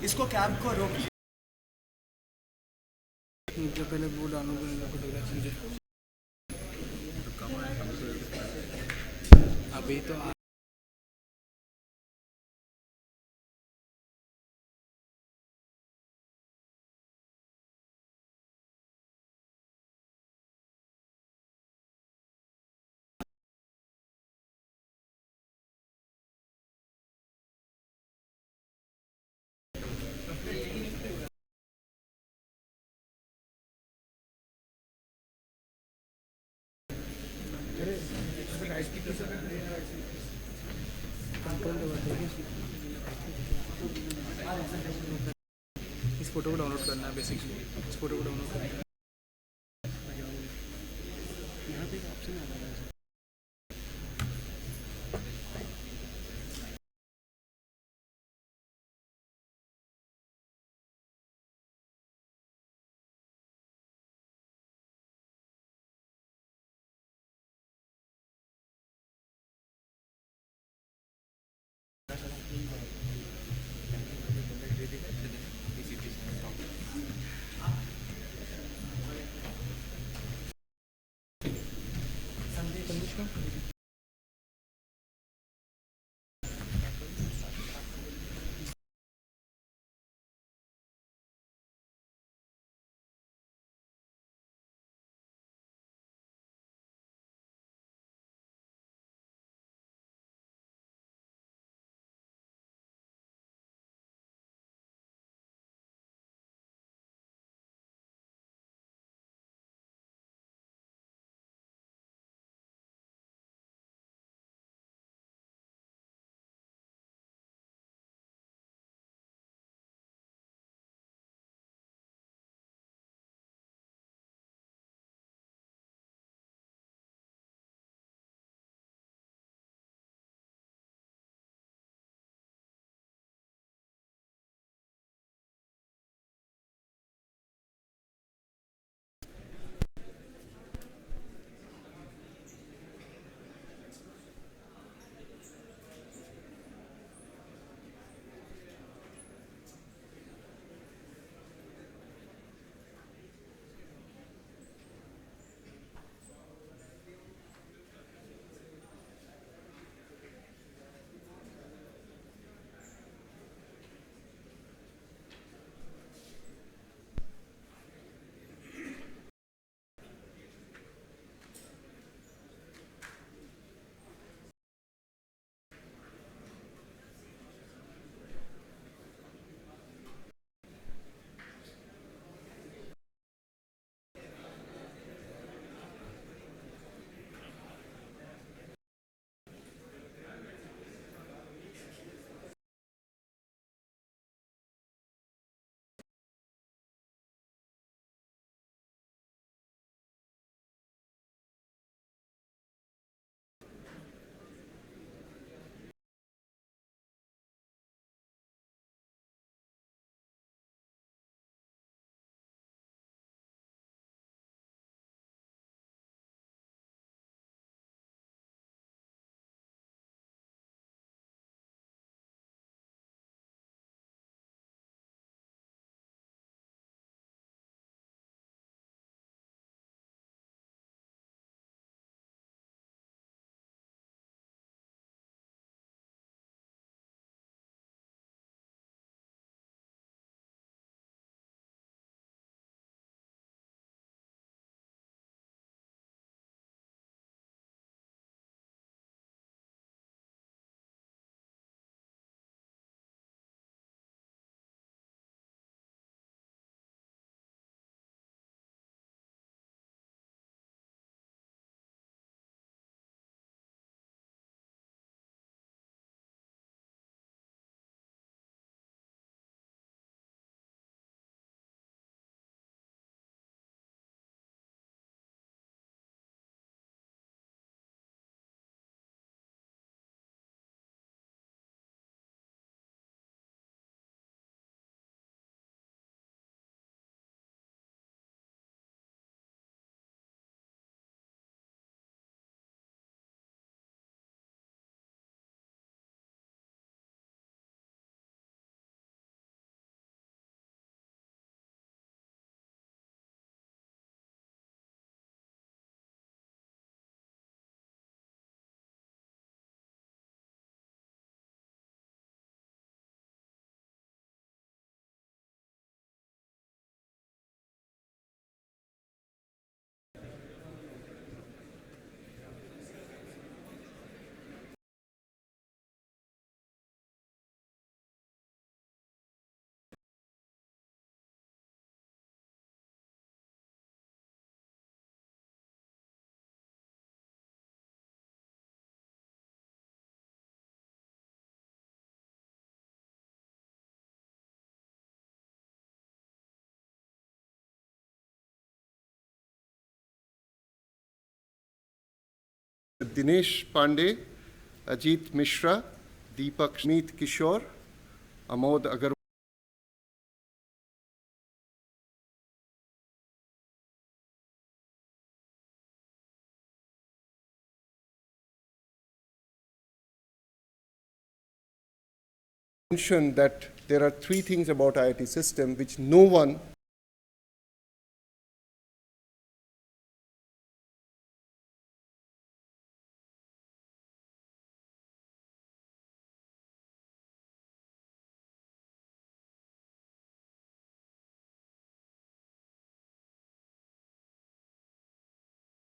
इसको कैब को रोक। जो पहले वो डालूंगा फोटोग्राफ मुझे अभी तो इस फोटो को डाउनलोड करना है बेसिक इस फोटो को डाउनलोड करना है यहाँ पे एक ऑप्शन आ रहा है Dinesh Pandey, Ajit Mishra, Deepak Meet Kishore, Amod Agarwal. Mentioned that there are three things about IIT system which no one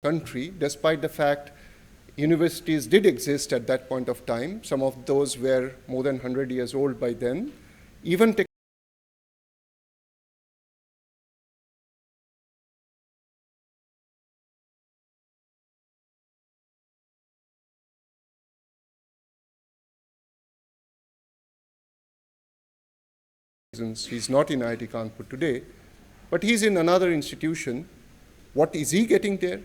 country, despite the fact universities did exist at that point of time. Some of those were more than 100 years old by then. Even he's not in IIT Kanpur today, but he's in another institution. What is he getting there?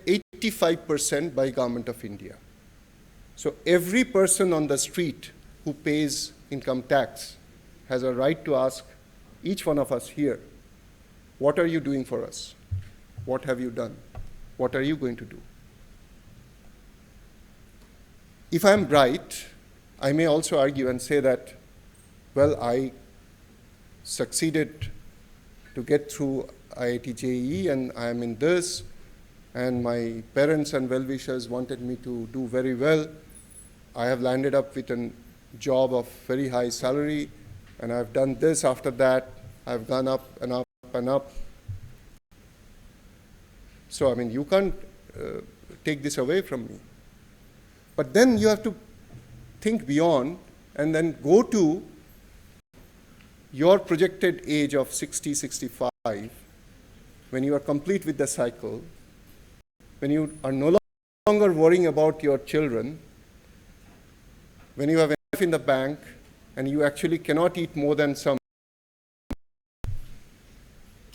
85% by Government of India. So every person on the street who pays income tax has a right to ask each one of us here, what are you doing for us? What have you done? What are you going to do? If I'm right, I may also argue and say that, well, I succeeded to get through IIT JEE and I am in this, and my parents and well-wishers wanted me to do very well. I have landed up with a job of very high salary, and I've done this after that. I've gone up and up and up. So, I mean, you can't take this away from me. But then you have to think beyond and then go to your projected age of 60, 65, when you are complete with the cycle, when you are no longer worrying about your children, when you have enough in the bank and you actually cannot eat more than some,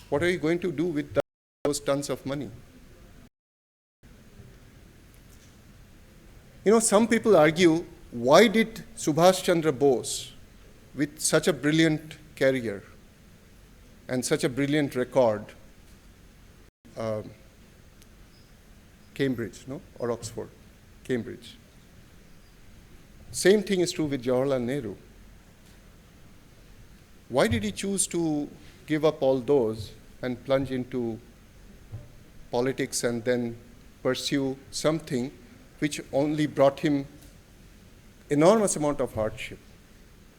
what are you going to do with those tons of money? You know, some people argue, why did Subhash Chandra Bose, with such a brilliant career and such a brilliant record, Cambridge, no? Or Oxford, Cambridge. Same thing is true with Jawaharlal Nehru. Why did he choose to give up all those and plunge into politics and then pursue something which only brought him enormous amount of hardship,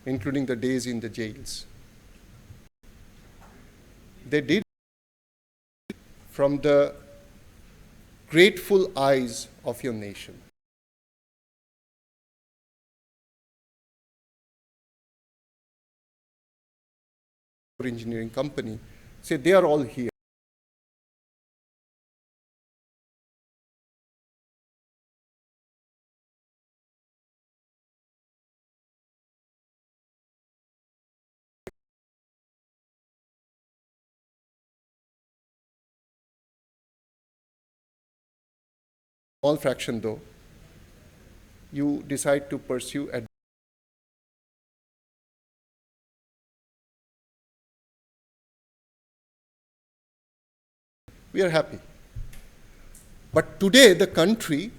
including the days in the jails? They did from the grateful eyes of your nation. Engineering company, say they are all here. Small fraction though, you decide to pursue at we are happy. But today the country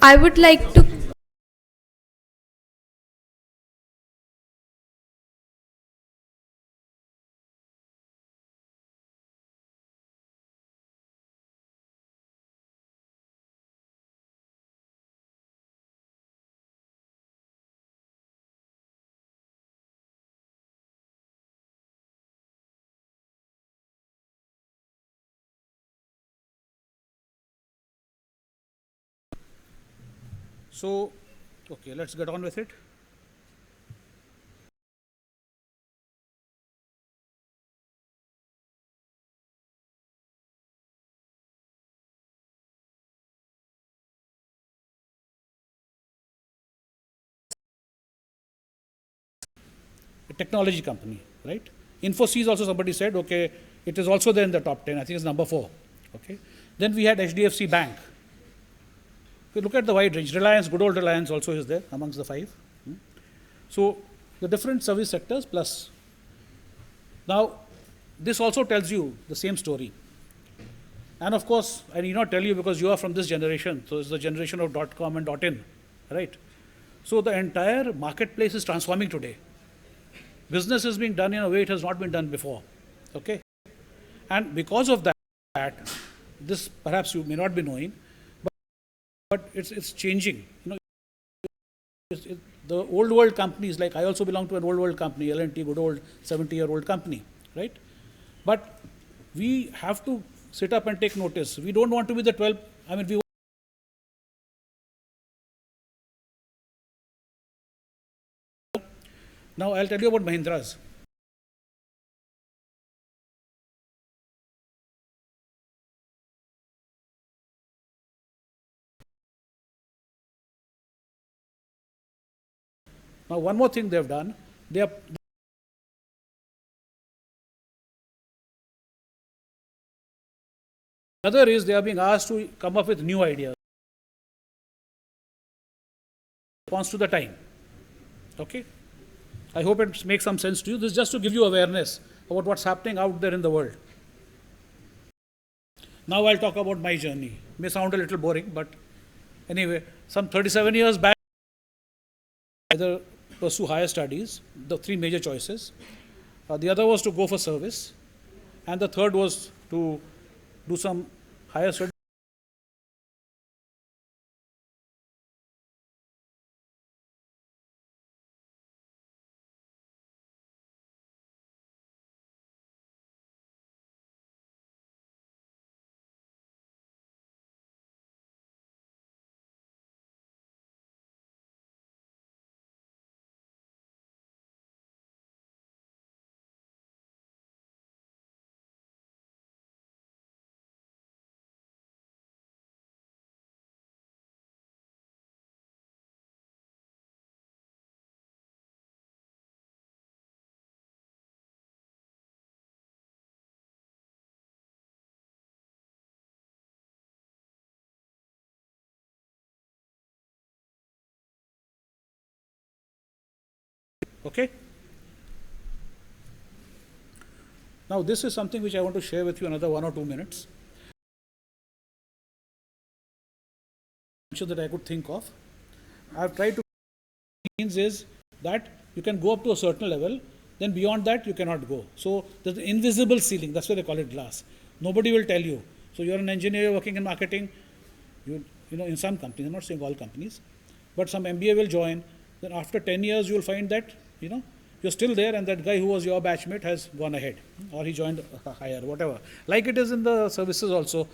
I would like to So, okay, let's get on with it. A technology company, right? Infosys also somebody said, okay, it is also there in the top 10. I think it's number 4. Okay. Then we had HDFC Bank. Okay, look at the wide range. Reliance, good old Reliance also is there amongst the 5. So the different service sectors plus. Now, this also tells you the same story. And of course, I need not tell you because you are from this generation. So it's the generation of .com and .in, right? So the entire marketplace is transforming today. Business is being done in a way it has not been done before. Okay? And because of that, this perhaps you may not be knowing, but it's changing. You know, the old world companies, like I also belong to an old world company, L&T, good old 70-year-old company, right? But we have to sit up and take notice. We don't want to be the 12, I mean, we now I'll tell you about Mahindras. Now, one more thing they've done, the other is they are being asked to come up with new ideas. Response to the time. Okay? I hope it makes some sense to you. This is just to give you awareness about what's happening out there in the world. Now I'll talk about my journey. May sound a little boring, but anyway, some 37 years back, either pursue higher studies, the 3 major choices. The other was to go for service, and the third was to do some higher studies. Okay? Now, this is something which I want to share with you another 1 or 2 minutes. That I could think of. I've tried to means is that you can go up to a certain level, then beyond that you cannot go. So there's the invisible ceiling, that's why they call it glass. Nobody will tell you. So you're an engineer working in marketing, you know, in some companies, I'm not saying all companies, but some MBA will join, then after 10 years you will find that, you know, you're still there and that guy who was your batchmate has gone ahead or he joined higher, whatever. Like it is in the services also,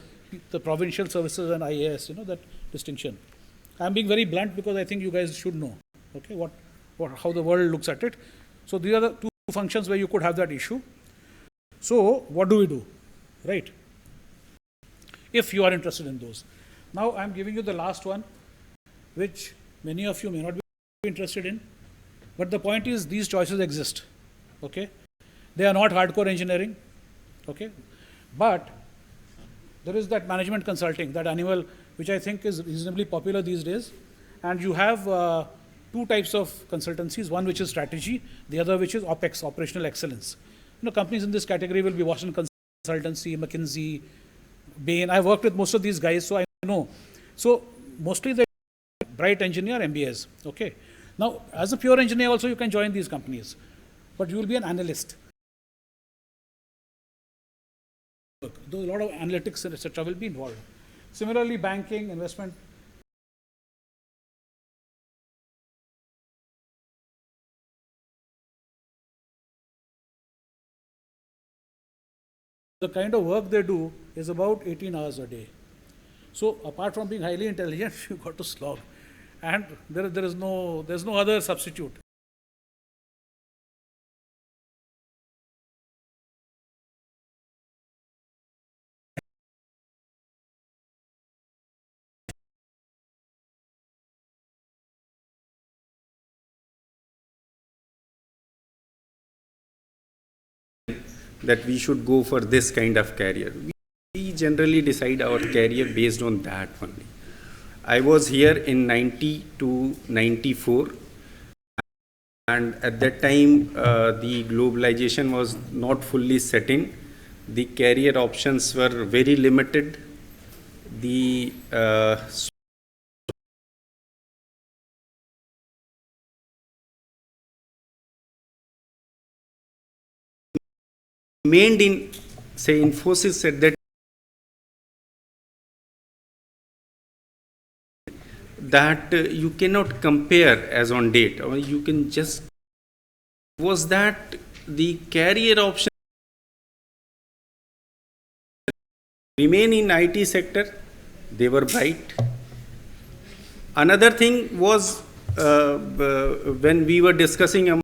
the provincial services and IAS, you know, that distinction. I'm being very blunt because I think you guys should know, okay, how the world looks at it. So these are the 2 functions where you could have that issue. So what do we do, right? If you are interested in those. Now I'm giving you the last one, which many of you may not be interested in, but the point is these choices exist, okay? They are not hardcore engineering, okay? But there is that management consulting, that animal, which I think is reasonably popular these days. And you have 2 types of consultancies, one which is strategy, the other which is OPEX, operational excellence. You know, companies in this category will be Washington Consultancy, McKinsey, Bain. I've worked with most of these guys, so I know. So mostly they bright engineer, MBAs. Okay. Now, as a pure engineer, also you can join these companies, but you will be an analyst. Though a lot of analytics, etc., will be involved. Similarly, banking, investment. The kind of work they do is about 18 hours a day. So apart from being highly intelligent, you got to slog, and there's no other substitute. That we should go for this kind of career. We generally decide our career based on that only. I was here in 90 to 94, and at that time the globalization was not fully set in. The career options were very limited. The remained in, say, Infosys at that you cannot compare as on date, or you can just, was that the career option remain in IT sector, they were bright. Another thing was when we were discussing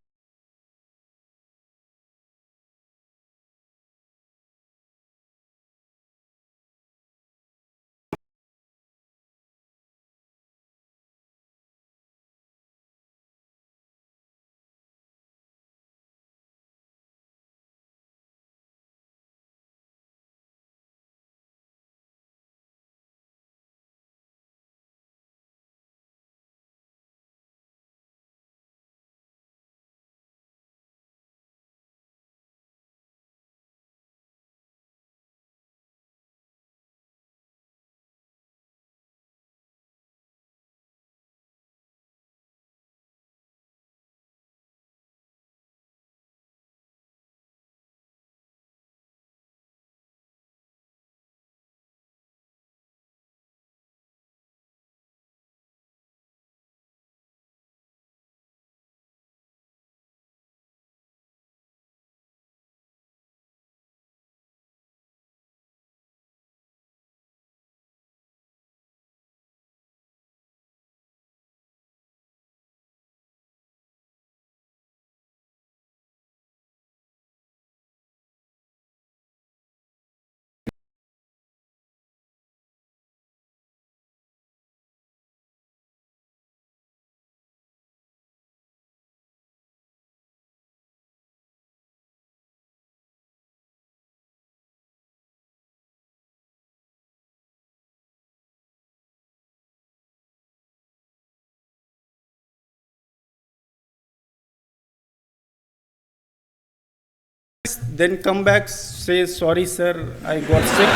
then come back, say, sorry sir, I got sick.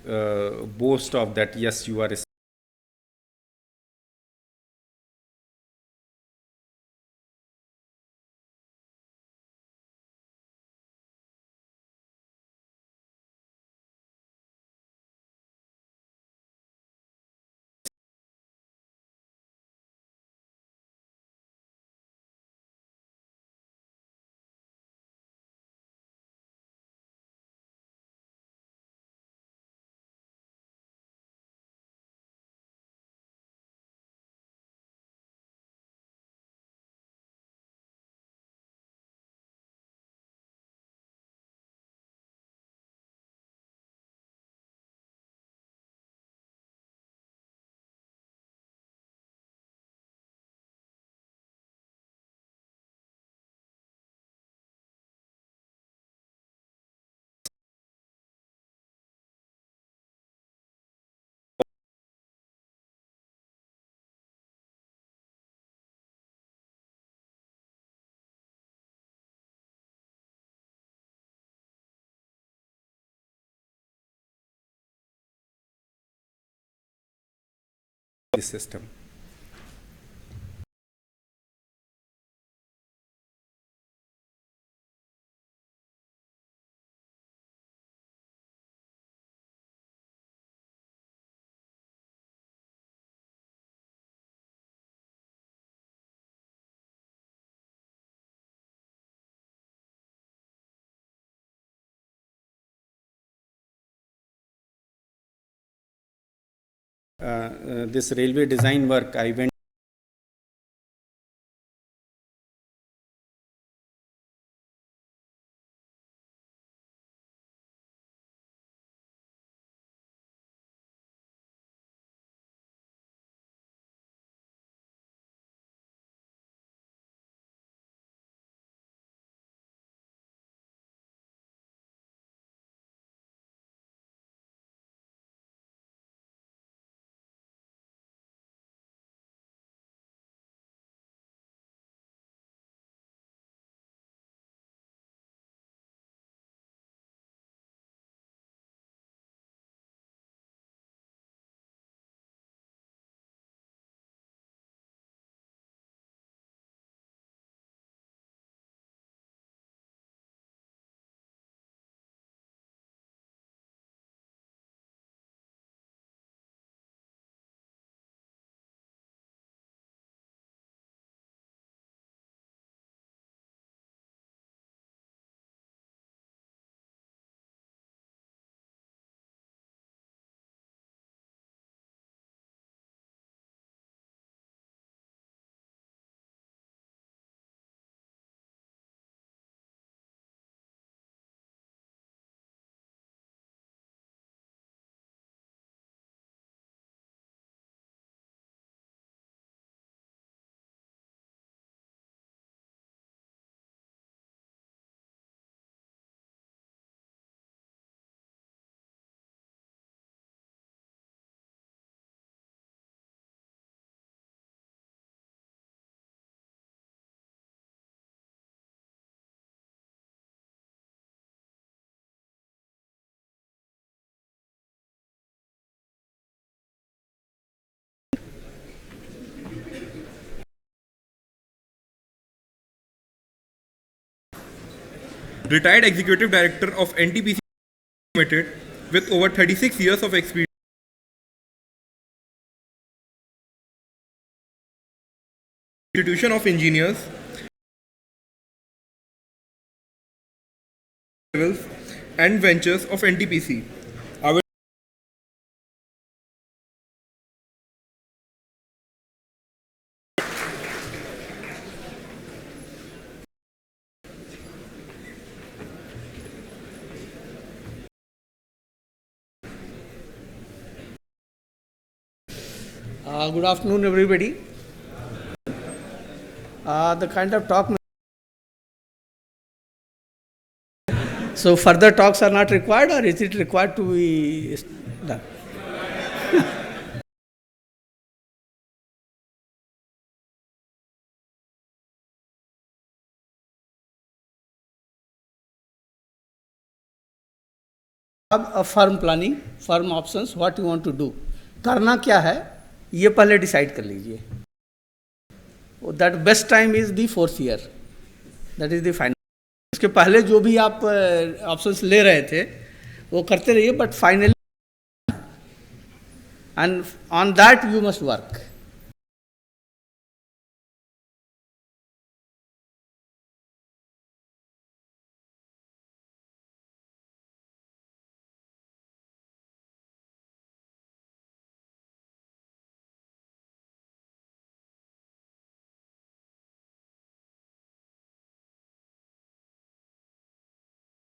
boast of that, yes, you are a system. This railway design work, I went retired executive director of NTPC Limited with over 36 years of experience. Institution of Engineers levels and ventures of NTPC. Our Good afternoon, everybody. The kind of talk. So, further talks are not required, or is it required to be done? अब a firm planning, firm options, what you want to do. करना क्या है ये पहले decide कर लीजिए. That best time is the 4th year. That is the final. इसके पहले जो भी आप ऑप्शंस ले रहे थे वो करते रहिए, but finally and on that you must work.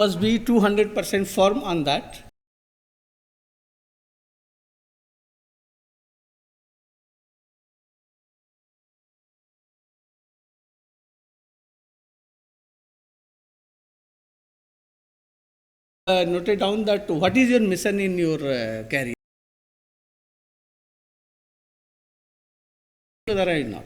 Must be 200% firm on that. Note it down that what is your mission in your career. Whether or not.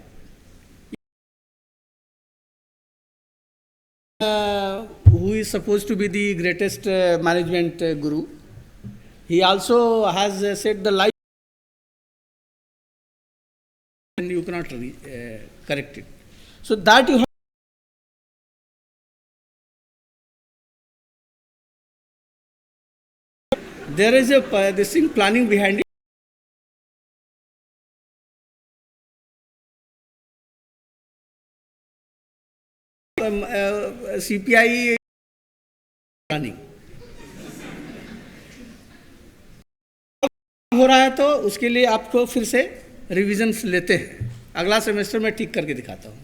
Who is supposed to be the greatest management guru, he also has said the life and you cannot correct it. So that you have. There is a this thing planning behind it. CPI planning हो रहा है तो उसके लिए आपको फिर से revisions लेते हैं. अगला सेमेस्टर में ठीक करके दिखाता हूँ.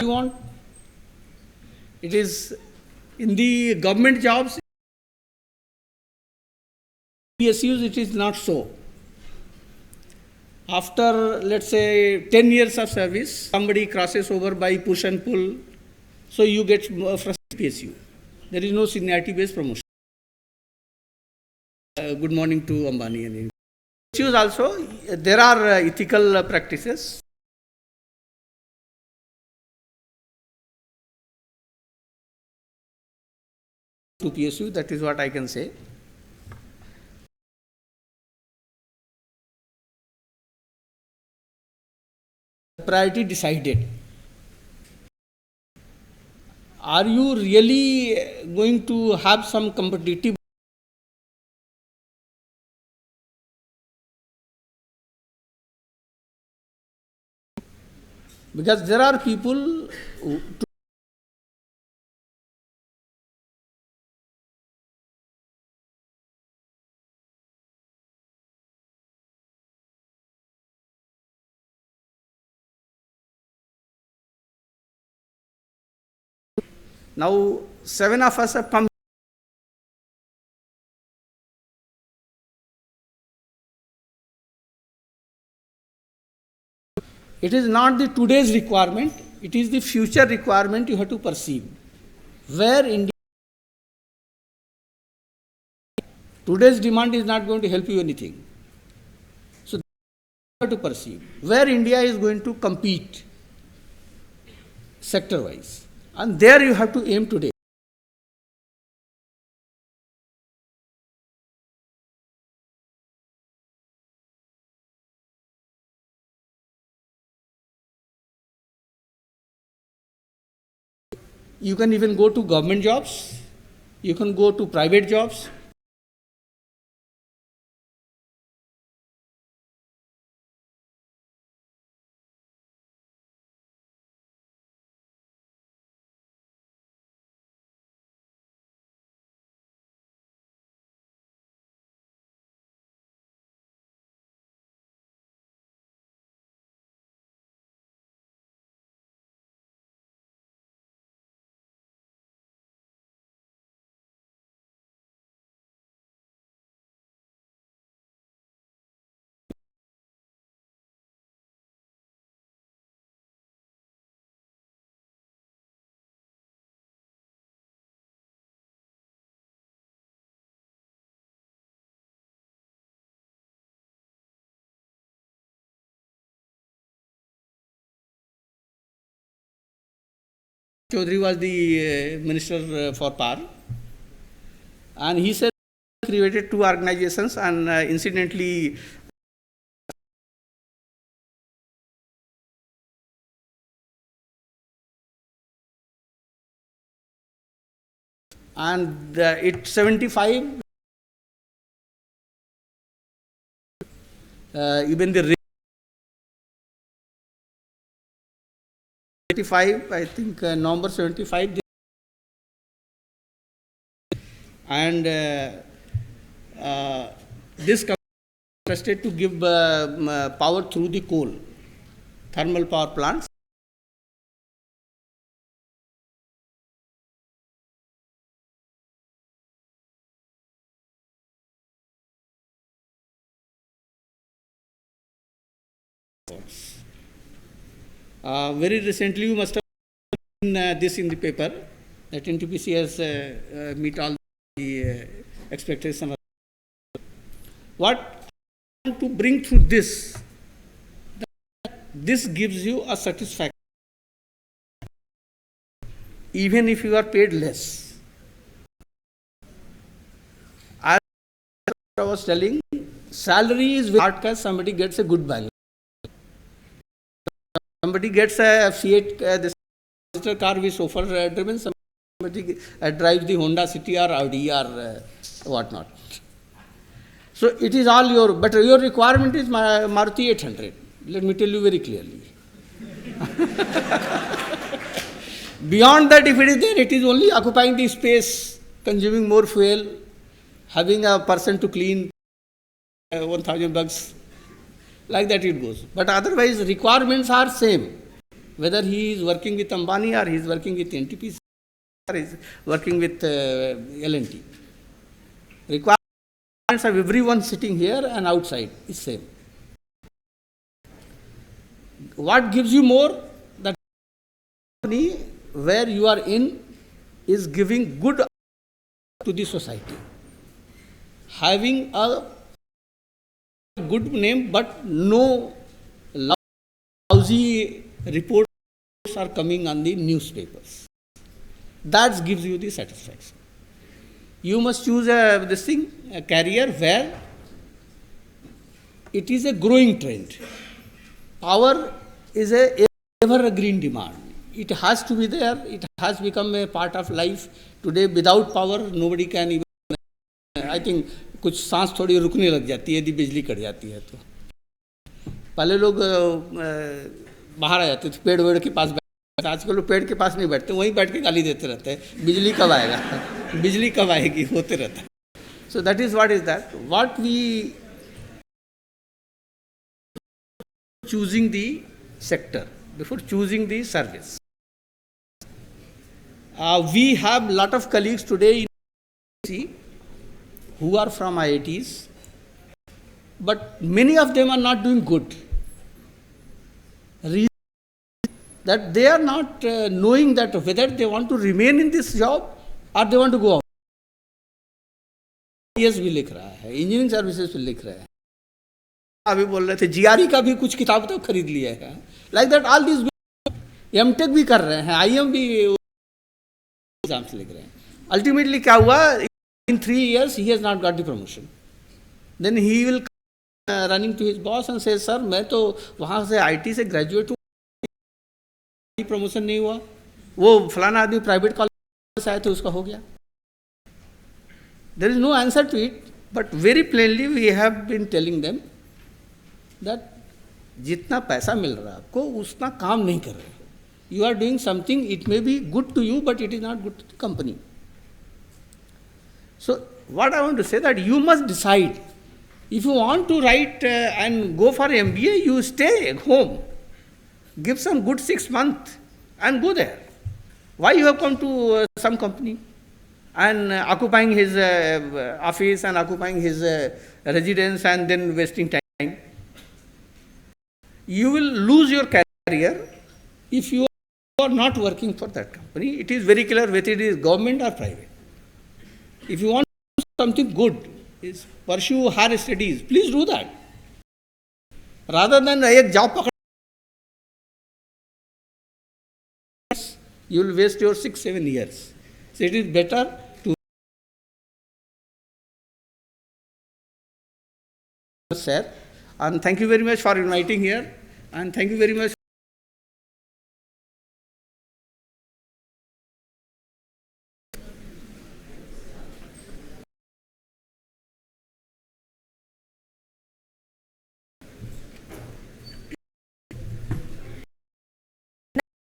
You want? It is in the government jobs. PSUs, it is not so. After, let's say, 10 years of service, somebody crosses over by push and pull, so you get first PSU. There is no seniority-based promotion. Good morning to Ambani. And PSUs also, there are ethical practices. To PSU, that is what I can say. Priority decided. Are you really going to have some competitive? Because there are people who now 7 of us have come. It is not the today's requirement, it is the future requirement you have to perceive. Where India, today's demand is not going to help you anything. So you have to perceive where India is going to compete sector-wise. And there you have to aim today. You can even go to government jobs, you can go to private jobs. Chaudhary was the Minister for Power, and he said created two organizations, and incidentally and it 75 even the 75, I think November 75, and this company interested to give power through the coal, thermal power plants. Very recently, you must have seen this in the paper that NTPC has meet all the expectations. What I want to bring through this, this gives you a satisfaction, even if you are paid less. As I was telling, salary is hard because somebody gets a good value. Somebody gets a Fiat, this car with chauffeur driven, somebody drives the Honda City or Audi or whatnot. So it is all your, but your requirement is Maruti 800. Let me tell you very clearly. Beyond that, if it is there, it is only occupying the space, consuming more fuel, having a person to clean 1,000 bucks. Like that it goes. But otherwise, requirements are same. Whether he is working with Ambani or he is working with NTPC or he is working with L&T. Requirements of everyone sitting here and outside is same. What gives you more? That company where you are in is giving good to the society. Having a good name, but no lousy reports are coming on the newspapers. That gives you the satisfaction. You must choose a career where it is a growing trend. Power is a ever-green demand. It has to be there. It has become a part of life. Today, without power, nobody can even. I think कुछ सांस थोड़ी रुकने लग जाती है यदि बिजली cut जाती है तो। पहले लोग बाहर आ जाते थे पेड़ वेड़ के पास बैठते, आजकल लोग पेड़ के पास नहीं बैठते, वहीं बैठ के गाली देते रहते हैं, बिजली कब आएगा, बिजली कब आएगी, होते रहता है. So that is what is that. What we choosing the sector, before choosing the service. We have lot of colleagues today in IIT who are from IITs, but many of them are not doing good. Reason that they are not knowing that whether they want to remain in this job or they want to go out. IAS भी लिख रहा है, engineering services भी लिख रहा है. अभी बोल रहे थे जीआरई का भी कुछ किताब तो खरीद लिया है. Like that all this MTech भी कर रहे हैं, आईएम भी एग्जाम्स लिख रहे हैं. अल्टीमेटली क्या हुआ, in 3 years he has not got the promotion. Then he will come running to his boss and say, sir मैं तो वहाँ से आईटी से ग्रेजुएट हूँ, प्रमोशन नहीं हुआ, वो फलाना आदमी प्राइवेट कॉलेज से आए थे उसका हो गया. There is no answer to it, but very plainly we have been telling them that जितना पैसा मिल रहा है आपको उतना काम नहीं कर रहे. You are doing something, it may be good to you, but it is not good to the company. So what I want to say that you must decide. If you want to write and go for MBA, you stay at home. Give some good 6 months and go there. Why you have come to some company and occupying his office and occupying his residence and then wasting time? You will lose your career if you are not working for that company. It is very clear whether it is government or private. If you want something good, is pursue higher studies, please do that. Rather than एक job पकड़, you will waste your 6-7 years. So it is better to share. And thank you very much for inviting here. And thank you very much.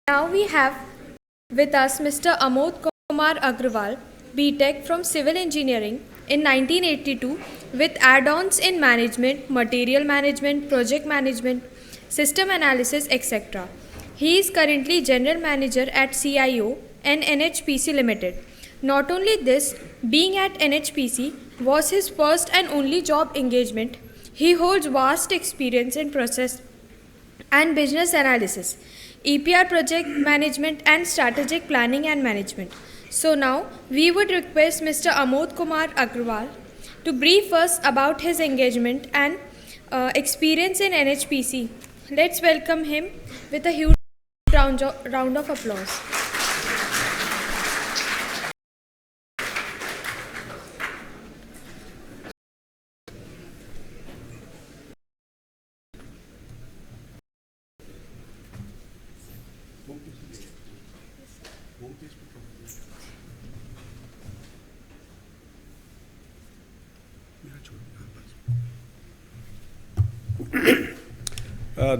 Now we have with us Mr. Amod Kumar Agrawal, B.Tech from Civil Engineering in 1982 with add-ons in management, material management, project management, system analysis, etc. He is currently General Manager at CIO and NHPC Limited. Not only this, being at NHPC was his first and only job engagement. He holds vast experience in process and business analysis, EPR project management and strategic planning and management. So now we would request Mr. Amod Kumar Agrawal to brief us about his engagement and experience in NHPC. Let's welcome him with a huge round of applause.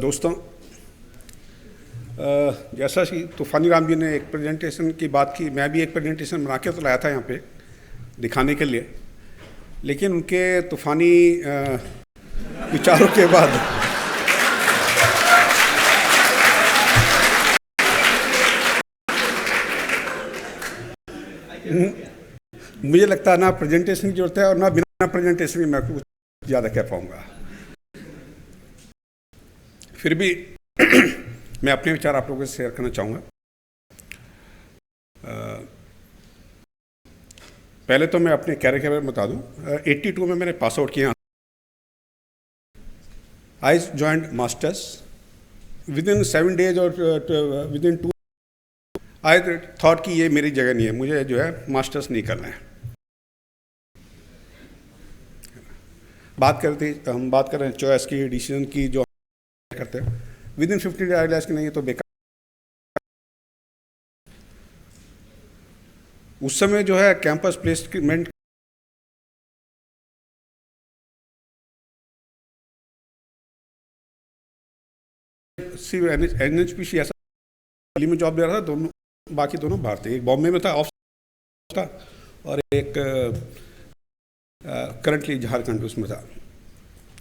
दोस्तों, जैसा कि तूफानी राम जी ने एक presentation की बात की, मैं भी एक प्रेजेंटेशन बना के तो लाया था यहाँ पे दिखाने के लिए, लेकिन उनके तूफानी विचारों के बाद मुझे लगता है ना प्रेजेंटेशन की जरूरत है और ना बिना प्रेजेंटेशन के मैं कुछ ज़्यादा कह पाऊँगा। फिर भी मैं अपने विचार आप लोगों से शेयर करना चाहूँगा। पहले तो मैं अपने कैरियर के बारे में बता दूँ। 82 में मैंने पास आउट किया। I joined masters with in 7 days और विद इन 2 आई थॉट कि ये मेरी जगह नहीं है, मुझे जो है मास्टर्स नहीं करना है। हम बात कर रहे हैं चॉइस की, डिसीजन की, जो करते हैं within 50 days I realise कि नहीं, ये तो बेकार। उस समय जो है कैंपस प्लेसमेंट NHPC ऐसा दिल्ली में जॉब दे रहा था, दोनों बाकी दोनों बाहर थे। एक बॉम्बे में था ऑफ था और एक करंटली झारखंड उसमें था,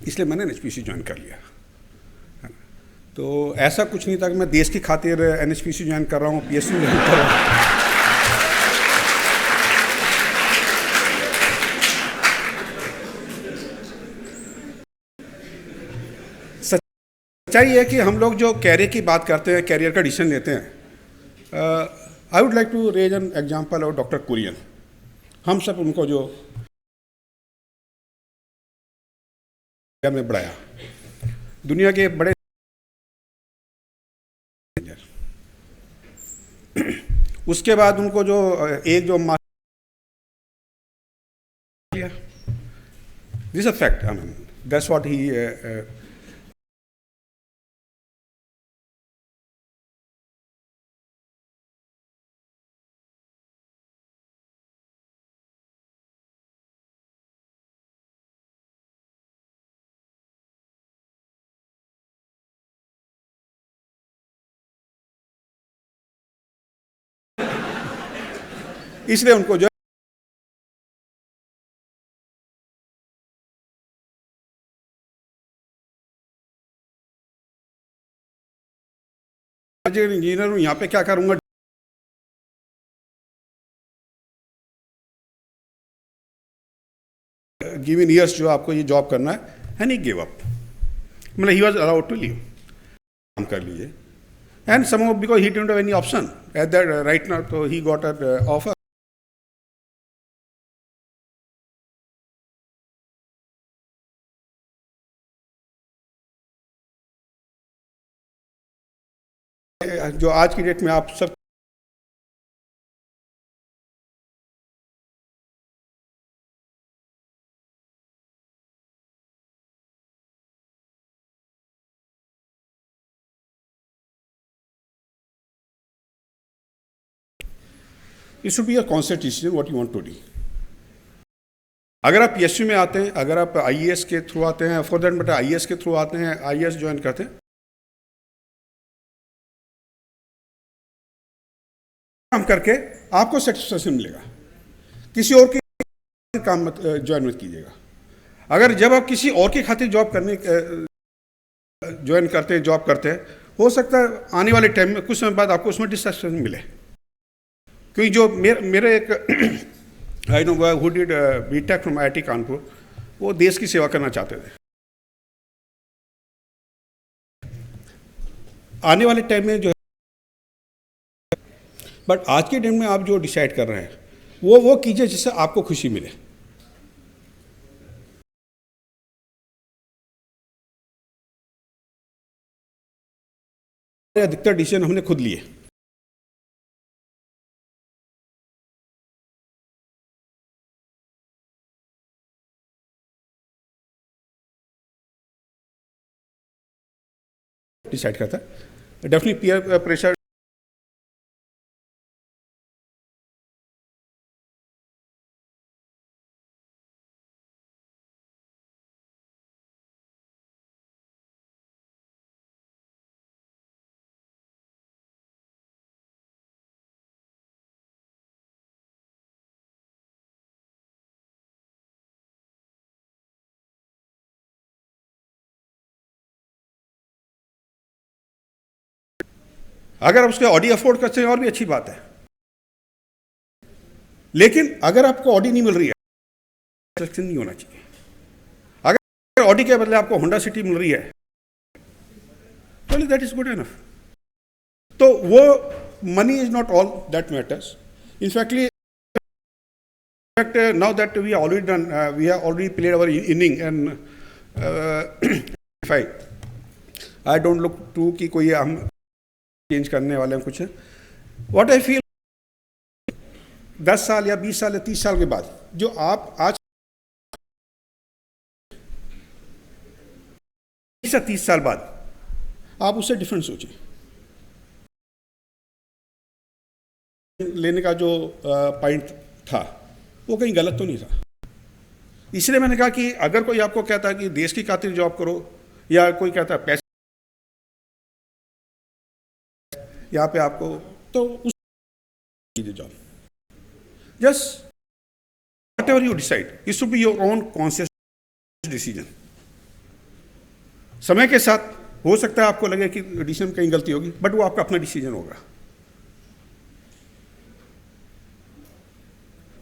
इसलिए मैंने NHPC ज्वाइन कर लिया। तो ऐसा कुछ नहीं था कि मैं देश की खातिर NHPC ज्वाइन कर रहा हूँ, PSU ज्वाइन कर रहा हूँ। सच्चाई है कि हम लोग जो कैरियर की बात करते हैं, कैरियर का डिसीजन लेते हैं, I would like to raise an example of doctor Kurien. हम सब उनको जो में बढ़ाया, दुनिया के बड़े उसके बाद उनको जो एक जो this a fact, I mean that's what he इसलिए उनको जो इंजीनियर हूँ, यहाँ पे क्या करूँगा, गिवन ईयर्स जो आपको ये जॉब करना है, एंड ही गिव अप। मतलब he was allowed to leave, काम कर लीजिए। And somehow because he didn't have any option at that right now, so he got an offer. जो आज की डेट में आप सब it should be a conscious decision what you want to do. अगर आप PSU में आते हैं, अगर आप IAS के थ्रू आते हैं, फॉर दैट मैटर IAS के थ्रू आते हैं, IAS ज्वाइन करते हैं, काम करके आपको सेटिस्फेक्शन मिलेगा, किसी और के काम मत ज्वाइन मत कीजिएगा। अगर जब आप किसी और की खातिर जॉब करने ज्वाइन करते हैं, जॉब करते हैं, हो सकता है आने वाले टाइम में कुछ समय बाद आपको उसमें डिस्ट्रैक्शन मिले। क्योंकि जो मेरे एक I know who did BTech from IIT Kanpur, वो देश की सेवा करना चाहते थे। आने वाले टाइम में जो है, बट आज के दिन में आप जो डिसाइड कर रहे हैं वो कीजिए जिससे आपको खुशी मिले। अधिकतर डिसीजन हमने खुद लिए। डिसाइड करता है, डेफिनेटली पीयर प्रेशर। अगर आप उसके ऑडी अफोर्ड करते हैं और भी अच्छी बात है, लेकिन अगर आपको ऑडी नहीं मिल रही है, सिलेक्शन नहीं होना चाहिए। अगर ऑडी के बदले आपको होंडा सिटी मिल रही है, तो दैट इज गुड एनफ। तो वो money is not all that matters. In factly now that we have already done, we have already played our inning and I don't look to कि कोई हम चेंज करने वाले हैं कुछ। व्हाट आई फील 10 साल या 20 साल या 30 साल के बाद जो आप आज 20 या 30 साल बाद आप उससे डिफरेंट सोचिए। लेने का जो पॉइंट था वो कहीं गलत तो नहीं था। इसलिए मैंने कहा कि अगर कोई आपको कहता है कि देश की खातिर जॉब करो, या कोई कहता है पैसे यहाँ पे आपको, तो उस कीजिए job. Just what ever you decide, it should be your own conscious decision. समय के साथ हो सकता है आपको लगे कि डिसीजन में कहीं गलती होगी, बट वो आपका अपना डिसीजन होगा।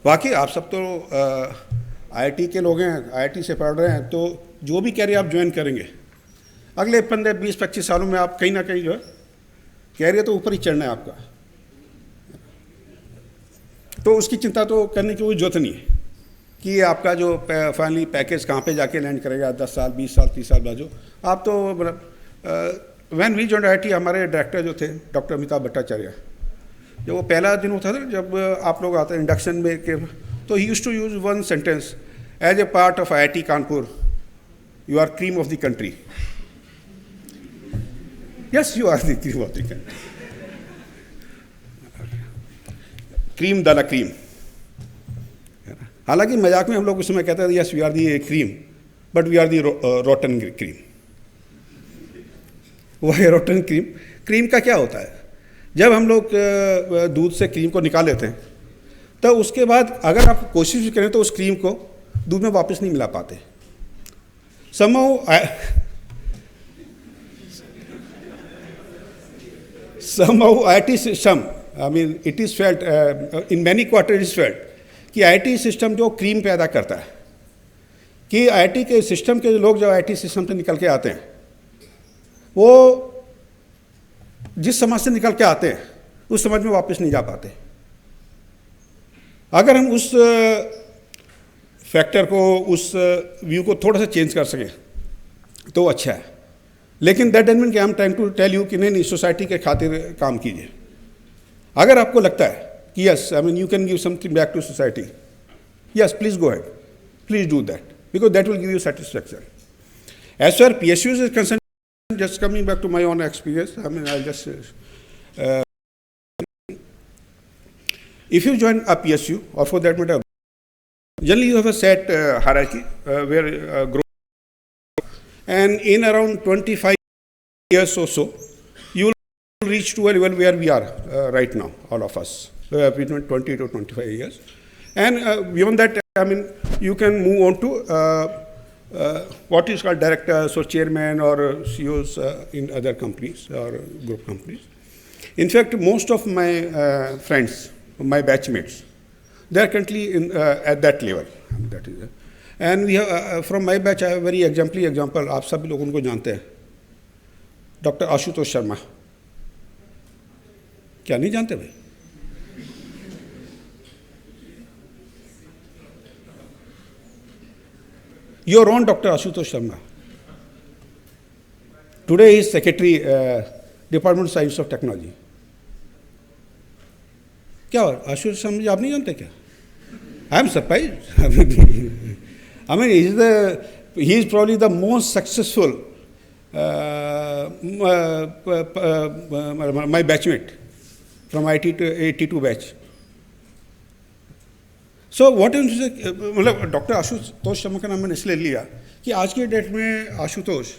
बाकी आप सब तो IIT के लोग हैं, IIT से पढ़ रहे हैं, तो जो भी कैरियर आप ज्वाइन करेंगे अगले 15, 20, 25 सालों में आप कहीं ना कहीं जो है कैरियर तो ऊपर ही चढ़ना है आपका, तो उसकी चिंता तो करने की कोई जरूरत नहीं है कि आपका जो फाइनली पैकेज कहाँ पे जाके लैंड करेगा 10 साल, 20 साल, 30 साल बाद। जो आप तो व्हेन वी जॉइंड IIT, हमारे डायरेक्टर जो थे डॉक्टर अमिताभ भट्टाचार्य, जब वो पहला दिन होता था, जब आप लोग आते इंडक्शन में के, तो he used to use one sentence, as a part of IIT Kanpur you are cream of the country. Yes, you are the cream of the country, cream दाला क्रीम। हालांकि मजाक में हम लोग उस समय कहते थे yes we are the cream, but we are the rotten cream. वो है रोटन क्रीम। क्रीम का क्या होता है, जब हम लोग दूध से क्रीम को निकाल लेते हैं, तो उसके बाद अगर आप कोशिश भी करें तो उस क्रीम को दूध में वापस नहीं मिला पाते। somehow IIT system, I mean it is felt in many quarters it is felt कि IIT सिस्टम जो क्रीम पैदा करता है, कि IIT के सिस्टम के लोग जब IIT सिस्टम से निकल के आते हैं, वो जिस समाज से निकल के आते हैं उस समाज में वापस नहीं जा पाते। अगर हम उस फैक्टर को, उस व्यू को थोड़ा सा चेंज कर सकें तो अच्छा है। लेकिन दैट डजंट मीन कि I am trying to tell you कि नहीं सोसाइटी के खातिर काम कीजिए। अगर आपको लगता है कि yes I mean you can give something back to society, yes please go head, please do that, because that will give you satisfaction. As far PSUs is concern, just coming back to my own experience, I mean I'll just If you join a PSU, or for that matter, generally you have a set hierarchy where growth, and in around 25 years or so, you will reach to a level where we are right now, all of us, between 20 to 25 years. And beyond that, I mean, you can move on to what is called directors or chairman or CEOs in other companies or group companies. In fact, most of my friends, my batchmates, they are currently at that level. That is, and we have, from my batch, I have a very exemplary example. आप सभी लोग उनको जानते हैं, doctor Ashutosh Sharma. क्या नहीं जानते भाई? Your own Dr. Ashutosh Sharma. Today he is Secretary, Department of Science of Technology. क्या और आशुतोष शर्मा जी आप नहीं जानते क्या? I am surprised. I mean, he is probably the most successful my batchmate from IIT to 82 batch. So what मतलब doctor Ashutosh Sharma का नाम मैंने इसलिए लिया कि आज के डेट में आशुतोष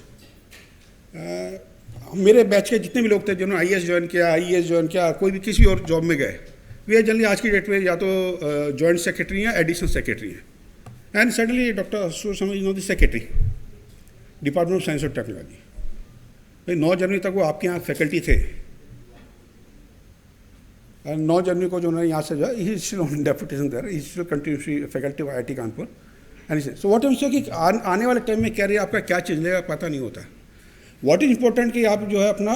मेरे बैच के जितने भी लोग थे जिन्होंने IAS ज्वाइन किया, IES ज्वाइन किया, कोई भी किसी और जॉब में गए, वे जनरली आज की डेट में या तो जॉइंट सेक्रेटरी हैं, एडिशनल सेक्रेटरी हैं. And suddenly doctor Ashutosh Sharma is not the secretary, department of science और टेक्नोलॉजी. भाई 9 जनवरी तक वो आपके यहाँ फैकल्टी थे, 9 जनवरी को जो उन्होंने यहाँ से जो है, he still on deputation there, he still continuously faculty of IIT Kanpur. And so what is कि आने वाले टाइम में कैरियर आपका क्या चीज़ लेगा पता नहीं होता. व्हाट इज इंपॉर्टेंट कि आप जो है अपना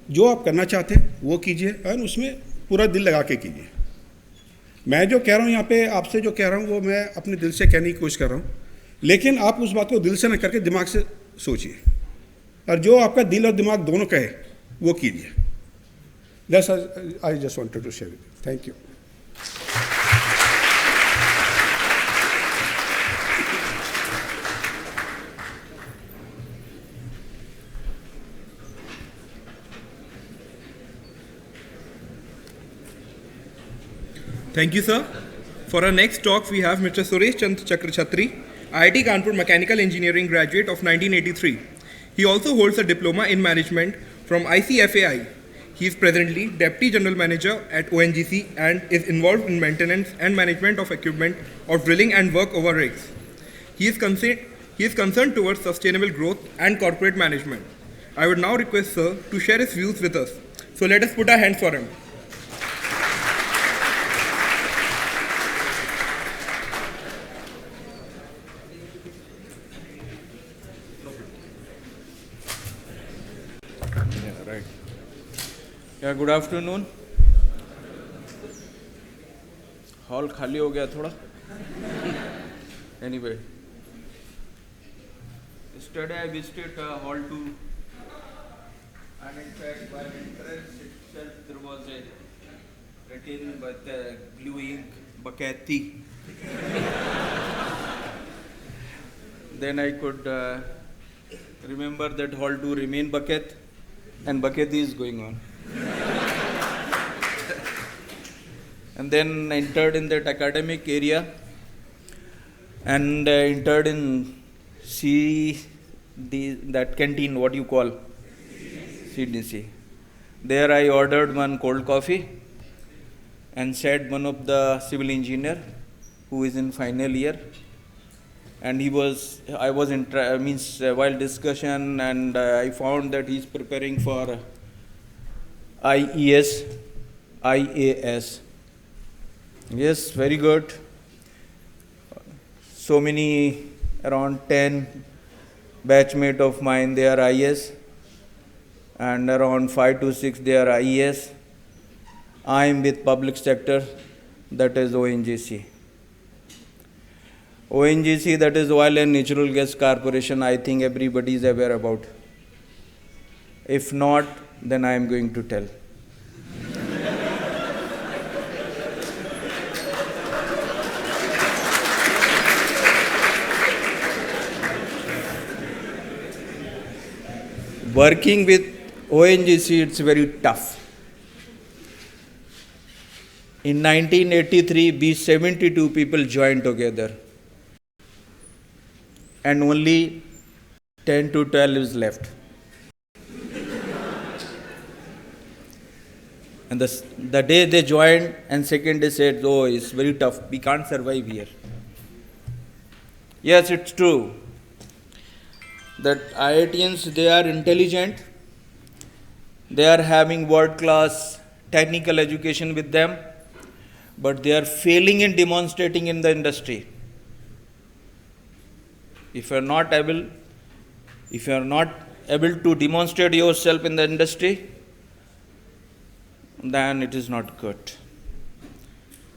जो आप करना चाहते हैं वो कीजिए और उसमें पूरा दिल लगा के कीजिए. मैं जो कह रहा हूँ यहाँ पे आपसे जो कह रहा हूँ वो मैं अपने दिल से कहने की कोशिश कर रहा हूँ, लेकिन आप उस बात को दिल से न करके दिमाग से सोचिए और जो आपका दिल और दिमाग दोनों कहे वो कीजिए. That's I just wanted to share with you. Thank you. Thank you, sir. For our next talk, we have Mr. Suresh Chand Chakrachatri, IIT Kanpur Mechanical Engineering graduate of 1983. He also holds a diploma in management from ICFAI. He is presently Deputy General Manager at ONGC and is involved in maintenance and management of equipment of drilling and work over rigs. He is concerned towards sustainable growth and corporate management. I would now request sir to share his views with us. So let us put our hands for him. या good afternoon. Hall खाली हो गया थोड़ा. Anyway, yesterday I visited hall 2 and in fact by entrance itself there was a written with blue ink Bakati. Then I could remember that hall 2 remain Baket and Bakati is going on. And then entered in that academic area and entered in that canteen, what you call CDC. There I ordered one cold coffee and said one of the civil engineer who is in final year, and while discussion, and I found that he's preparing for IES, IAS. Yes, very good. So many, around 10 batchmate of mine, they are IS, and around 5 to 6 they are IES. I am with public sector, that is ONGC. ONGC, that is Oil and Natural Gas Corporation, I think everybody is aware about. If not, then I am going to tell. Working with ONGC, it's very tough. In 1983, we 72 people joined together, and only 10 to 12 is left. And the day they joined, and second day said, oh, it's very tough, we can't survive here. Yes, it's true that IITians, they are intelligent, they are having world-class technical education with them, but they are failing in demonstrating in the industry. If you are not able to demonstrate yourself in the industry, then it is not good.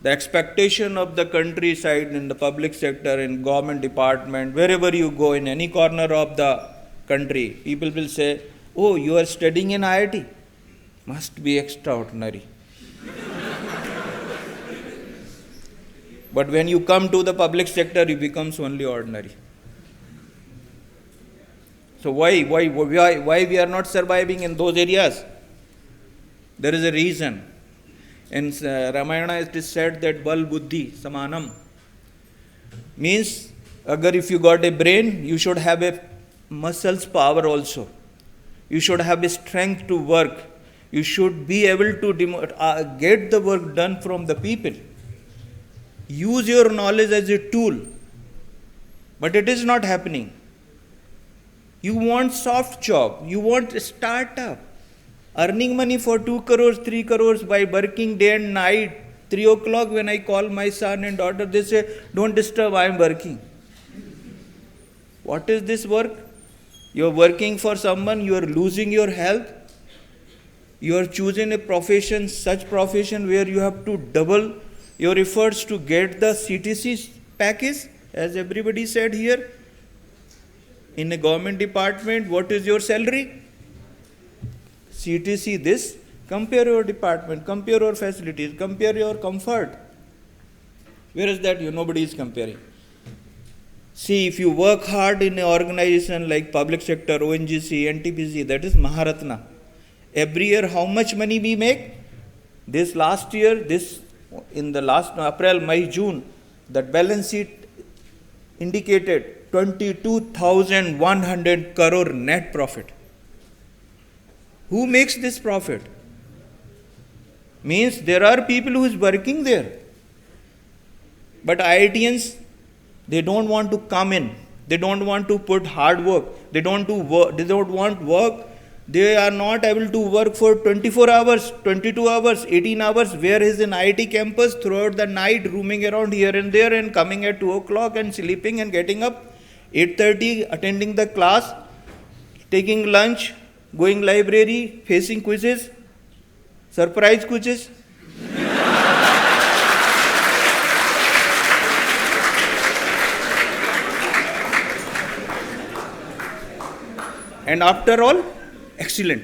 The expectation of the countryside, in the public sector, in government department, wherever you go, in any corner of the country, people will say, oh, you are studying in IIT? Must be extraordinary. But when you come to the public sector, you become only ordinary. So why we are not surviving in those areas? There is a reason. In Ramayana it is said that bal buddhi samanam means agar if you got a brain, you should have a muscles power also. You should have a strength to work. You should be able to get the work done from the people. Use your knowledge as a tool. But it is not happening. You want soft job. You want a startup. Earning money for 2 crores, 3 crores by working day and night. 3 o'clock when I call my son and daughter, they say, don't disturb, I am working. What is this work? You are working for someone, you are losing your health. You are choosing a profession, such profession where you have to double your efforts to get the CTC package, as everybody said here. In a government department, what is your salary? CTC this, compare your department, compare your facilities, compare your comfort. Where is that? Nobody is comparing. See, if you work hard in an organization like public sector, ONGC, NTPC, that is Maharatna. Every year, how much money we make? This last year, in the last April, May, June, that balance sheet indicated 22,100 crore net profit. Who makes this profit? Means there are people who is working there. But IITians, they don't want to come in. They don't want to put hard work. They don't want work. They are not able to work for 24 hours, 22 hours, 18 hours, where is an IIT campus throughout the night, roaming around here and there and coming at 2 o'clock and sleeping and getting up 8:30, attending the class, taking lunch, going library, facing quizzes, surprise quizzes. And after all, excellent.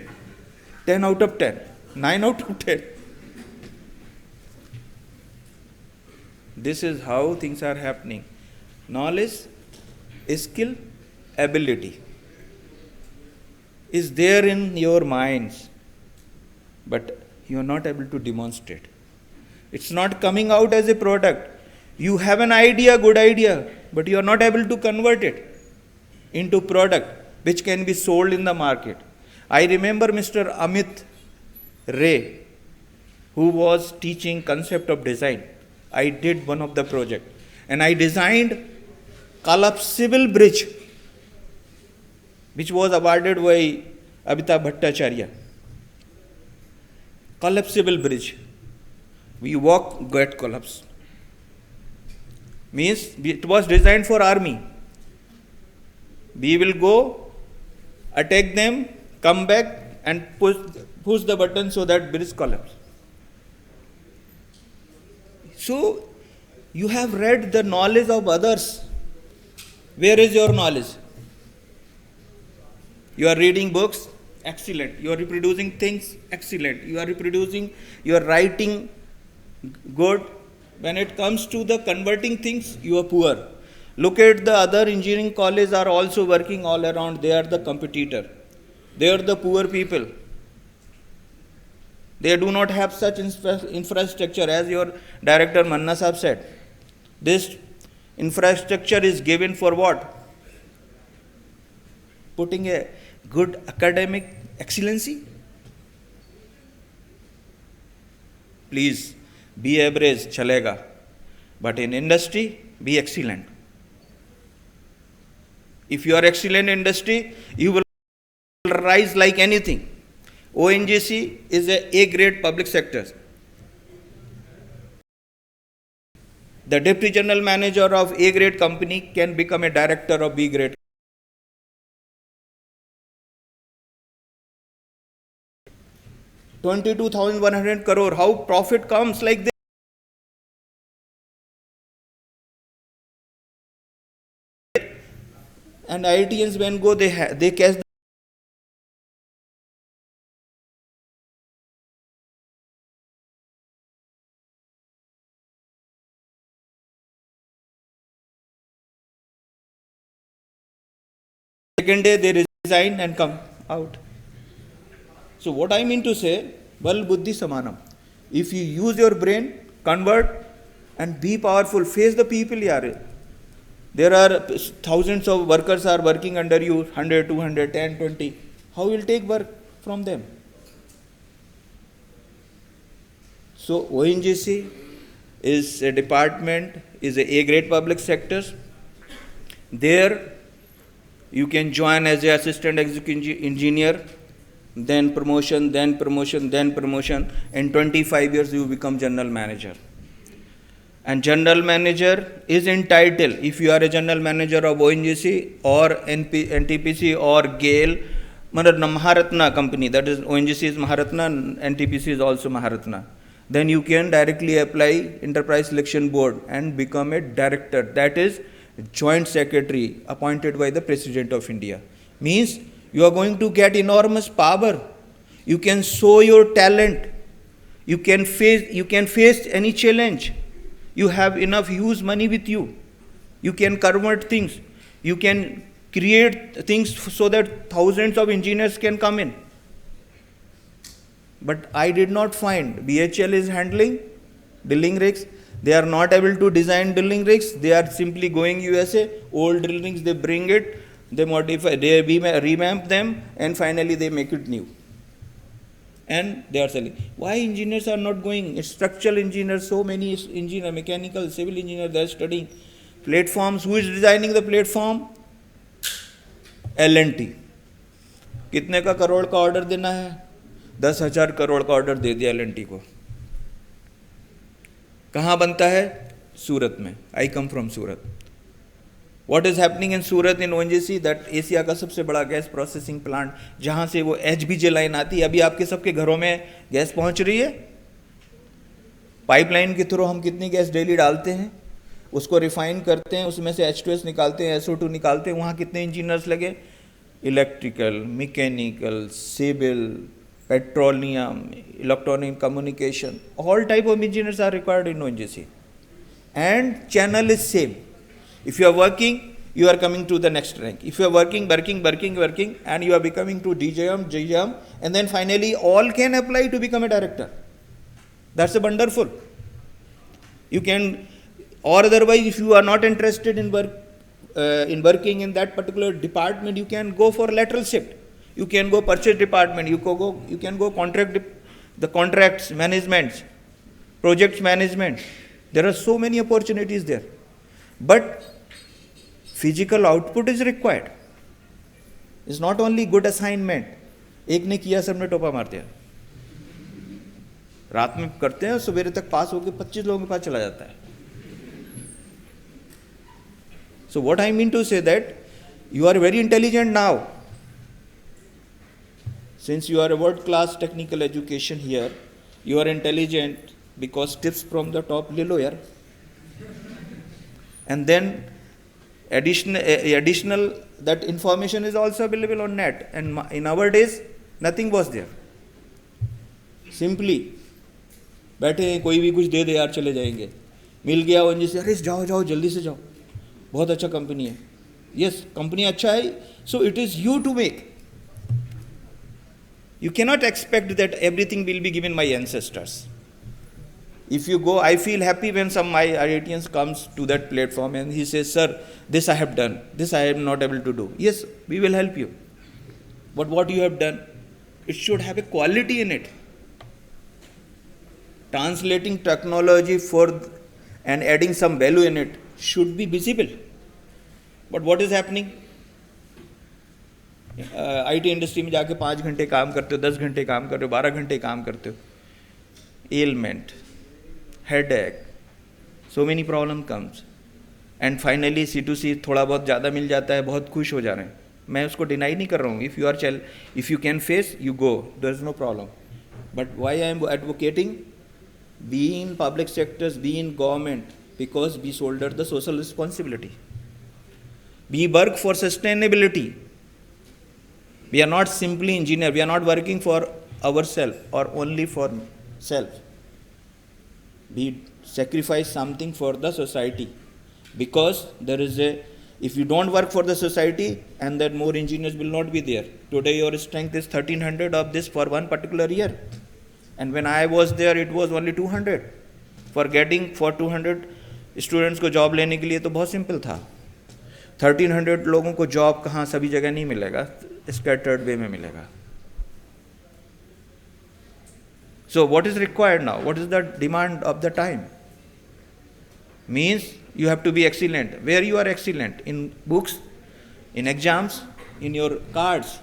10 out of 10, 9 out of 10. This is how things are happening. Knowledge, skill, ability is there in your minds, but you are not able to demonstrate. It's not coming out as a product. You have an idea, good idea, but you are not able to convert it into product which can be sold in the market. I remember Mr. Amit Ray, who was teaching concept of design. I did one of the project, and I designed collapsible bridge, which was awarded by Abhita Bhattacharya. Collapsible bridge. We walk, get collapse. Means it was designed for army. We will go, attack them, come back and push the button so that bridge collapse. So, you have read the knowledge of others. Where is your knowledge? You are reading books, excellent. You are reproducing things, excellent. You are writing, good. When it comes to the converting things, you are poor. Look at the other engineering colleges are also working all around. They are the competitor. They are the poor people. They do not have such infrastructure as your director Manna Sahab said. This infrastructure is given for what? Putting a good academic excellency. Please be average, chalega. But in industry, be excellent. If you are excellent in industry, you will rise like anything. ONGC is a A-grade public sector. The deputy general manager of A-grade company can become a director of B-grade. ₹22,100 crore. How profit comes like this? And IITians when go, they catch second day they resign and come out. So what I mean to say, bal buddhi samanam. If you use your brain, convert and be powerful, face the people, yaar. There are thousands of workers are working under you, 100, 200, 10, 20. How will take work from them? So ONGC is a department, is a A-grade public sector. There you can join as an assistant executive engineer, then promotion, then promotion, then promotion. In 25 years you become general manager. And general manager is in title. If you are a general manager of ONGC or NTPC or GAIL, Maharatna company, that is ONGC is Maharatna, NTPC is also Maharatna. Then you can directly apply Enterprise Selection Board and become a director. That is joint secretary appointed by the President of India. Means you are going to get enormous power. You can show your talent. You can face any challenge. You have enough huge money with you. You can convert things. You can create things so that thousands of engineers can come in. But I did not find. BHL is handling drilling rigs. They are not able to design drilling rigs. They are simply going USA. Old drilling rigs, they bring it, they modify, they revamp them, and finally they make it new. And they are selling. Why engineers are not going? Structural engineers, so many engineers, mechanical, civil engineers, they are studying platforms. Who is designing the platform? L&T. कितने का करोड़ का order देना है? 10,000 करोड़ का order दे दिया L&T को. कहाँ बनता है? सूरत में. I come from Surat. What is happening in Surat in ONGC? That Asia का सबसे बड़ा गैस प्रोसेसिंग प्लांट, जहाँ से वो HBJ लाइन आती है. अभी आपके सबके घरों में गैस पहुँच रही है. पाइपलाइन के थ्रू हम कितनी गैस डेली डालते हैं, उसको रिफाइन करते हैं, उसमें से H2S निकालते हैं, SO2 निकालते हैं. वहाँ कितने इंजीनियर्स लगे? Electrical, mechanical, civil, petroleum, electronic communication, all type of engineers are required in ONGC. And channel is same. If you are working, you are coming to the next rank. If you are working, and you are becoming to DJM, and then finally all can apply to become a director. That's a wonderful. You can, or otherwise if you are not interested in working in that particular department, you can go for lateral shift. You can go purchase department, you can go the contracts management, projects management. There are so many opportunities there. But physical output is required. It's not only good assignment. एक ने किया, सबने टोपा मार दिया. रात में करते हैं, सवेरे तक पास होकर 25 लोगों के पास चला जाता है. So what I mean to say that you are very intelligent now. Since you are a world-class technical education here, you are intelligent because tips from the top le lo yaar. And then additional that information is also available on net. And in our days, nothing was there. Simply, बैठे हैं, कोई भी कुछ दे दे यार, चले जाएंगे. मिल गया ONGC, अरे जाओ जल्दी से जाओ, बहुत अच्छा कंपनी है. Yes, कंपनी अच्छा है, so it is you to make. You cannot expect that everything will be given by ancestors. If you go, I feel happy when some my IITians comes to that platform and he says, sir, this I have done, this I am not able to do. Yes, we will help you. But what you have done, it should have a quality in it. Translating technology and adding some value in it should be visible. But what is happening? IT industry में जाके 5 घंटे काम करते हो, 10 घंटे काम करते हो, 12 घंटे काम करते हो. Ailment, headache, so many problem comes. And finally C2C थोड़ा बहुत ज़्यादा मिल जाता है, बहुत खुश हो जा रहे हैं. मैं उसको डिनाई नहीं कर रहा हूँ. If you can face, you go. There is no problem. But why I am advocating? Be in public sectors, be in government, because we shoulder the social responsibility. We work for sustainability. We are not simply engineer. We are not working for ourselves or only for self. We sacrifice something for the society, because there is if you don't work for the society, and that more engineers will not be there. Today your strength is 1300 of this for one particular year. And when I was there, it was only 200. For 200 students को job लेने के लिए तो बहुत simple था. 1300 लोगों को job कहाँ सभी जगह नहीं मिलेगा, scattered way में मिलेगा. So what is required now? What is the demand of the time? Means you have to be excellent. Where you are excellent? In books, in exams, in your cards.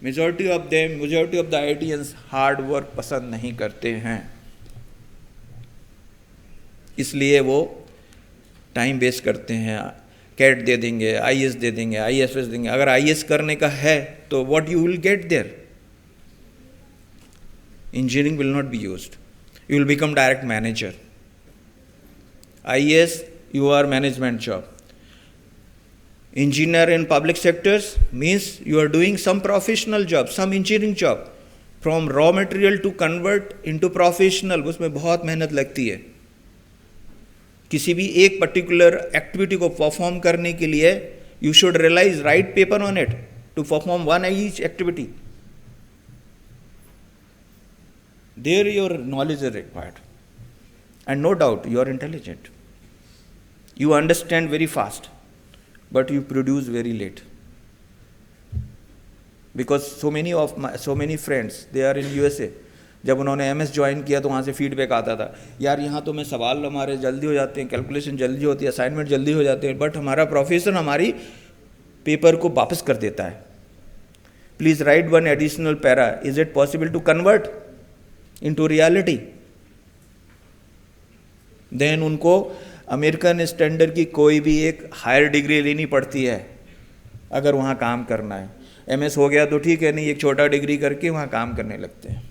Majority of the IITians hard work पसंद नहीं करते हैं, इसलिए वो time waste करते हैं. Cat दे देंगे, IAS दे देंगे, IFS देंगे. अगर IAS करने का है तो what you will get there? Engineering will not be used. You will become direct manager. IAS, you are management job. Engineer in public sectors means you are doing some professional job, some engineering job. From raw material to convert into professional, उसमें बहुत मेहनत लगती है. किसी भी एक particular activity को perform करने के लिए you should realize, write paper on it to perform one each activity. There your knowledge is required. And no doubt you are intelligent. You understand very fast, but you produce very late. Because so many friends, they are in USA. जब उन्होंने MS join किया तो वहाँ से feedback आता था, यार यहाँ तो मैं सवाल हमारे जल्दी हो जाते हैं, कैलकुलेशन जल्दी होती है, असाइनमेंट जल्दी हो जाते हैं, बट हमारा प्रोफेसर हमारी पेपर को वापस कर देता है. Please write one additional para. Is it possible to convert into reality? Then उनको अमेरिकन स्टैंडर्ड की कोई भी एक हायर डिग्री लेनी पड़ती है अगर वहाँ काम करना है. MS हो गया तो ठीक है, नहीं एक छोटा डिग्री करके वहाँ काम करने लगते हैं.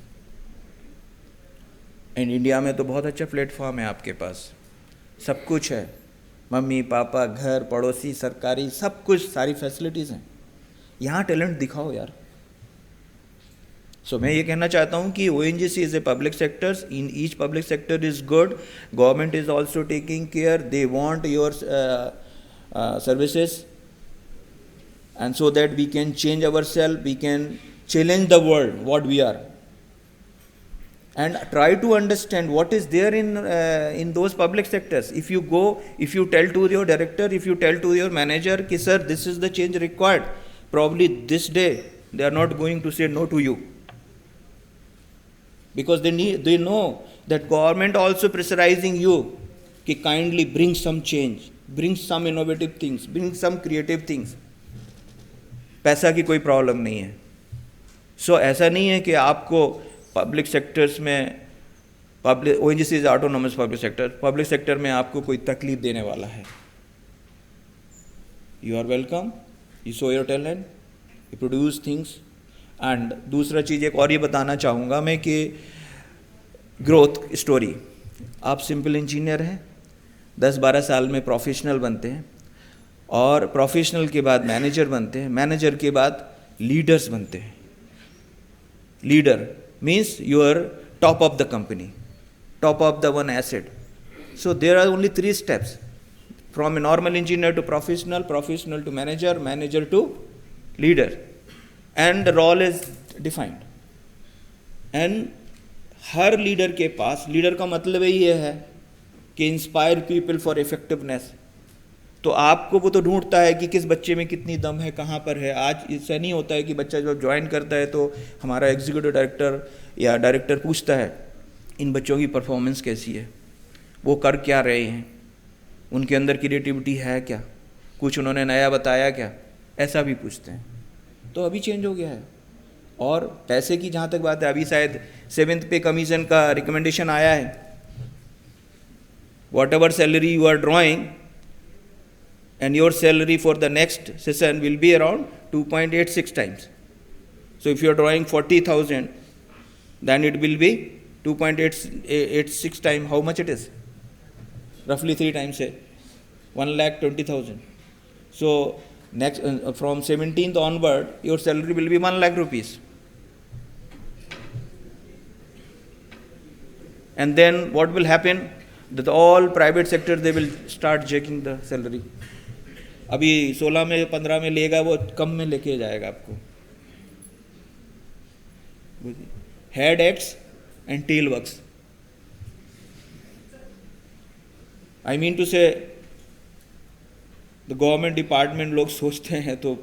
एंड इंडिया में तो बहुत अच्छा प्लेटफॉर्म है आपके पास, सब कुछ है. मम्मी पापा, घर, पड़ोसी, सरकारी, सब कुछ, सारी फैसिलिटीज़ हैं. यहाँ टैलेंट दिखाओ यार. सो मैं ये कहना चाहता हूँ कि ONGC is a public sectors. In each public sector is good. Government is also taking care. They want your services, and so that we can change ourselves, we can challenge the world what we are, and try to understand what is there in those public sectors. If you go, if you tell to your director, if you tell to your manager ki sir this is the change required, probably this day they are not going to say no to you, because they know that government also pressurizing you ki kindly bring some change, bring some innovative things, bring some creative things. पैसा की कोई problem नहीं है. सो ऐसा नहीं है कि आपको पब्लिक सेक्टर्स में ONGC is autonomous public sector में आपको कोई तकलीफ देने वाला है. You are welcome, you show your talent, you produce things. And दूसरा चीज़ एक और ये बताना चाहूँगा मैं कि ग्रोथ स्टोरी. आप सिंपल इंजीनियर हैं, 10-12 साल में प्रोफेशनल बनते हैं, और प्रोफेशनल के बाद मैनेजर बनते हैं, मैनेजर के बाद लीडर्स बनते हैं. Leader means you are top of the company, top of the one asset. So there are only 3 steps from a normal engineer to professional, professional to manager, manager to leader. and the role is defined. And her leader के पास, leader का मतलब ही ये है कि inspire people for effectiveness. तो आपको वो तो ढूंढता है कि किस बच्चे में कितनी दम है, कहाँ पर है. आज ऐसा नहीं होता है कि बच्चा जब ज्वाइन करता है तो हमारा एग्जीक्यूटिव डायरेक्टर या डायरेक्टर पूछता है इन बच्चों की परफॉर्मेंस कैसी है, वो कर क्या रहे हैं, उनके अंदर क्रिएटिविटी है क्या, कुछ उन्होंने नया बताया क्या, ऐसा भी पूछते हैं. तो अभी चेंज हो गया है. और पैसे की जहाँ तक बात है, अभी शायद 7th पे कमीशन का रिकमेंडेशन आया है. Whatever salary you are drawing and your salary for the next session will be around 2.86 times. So if you are drawing 40,000, then it will be 2.86 times. How much it is? Roughly 3 times, say 1,20,000. So next from 17th onward, your salary will be 1 lakh rupees. And then what will happen? That all private sector, they will start checking the salary. अभी 16 में 15 में लेगा, वो कम में लेके जाएगा आपको. Head acts and tail works. I mean to say the government department लोग सोचते हैं तो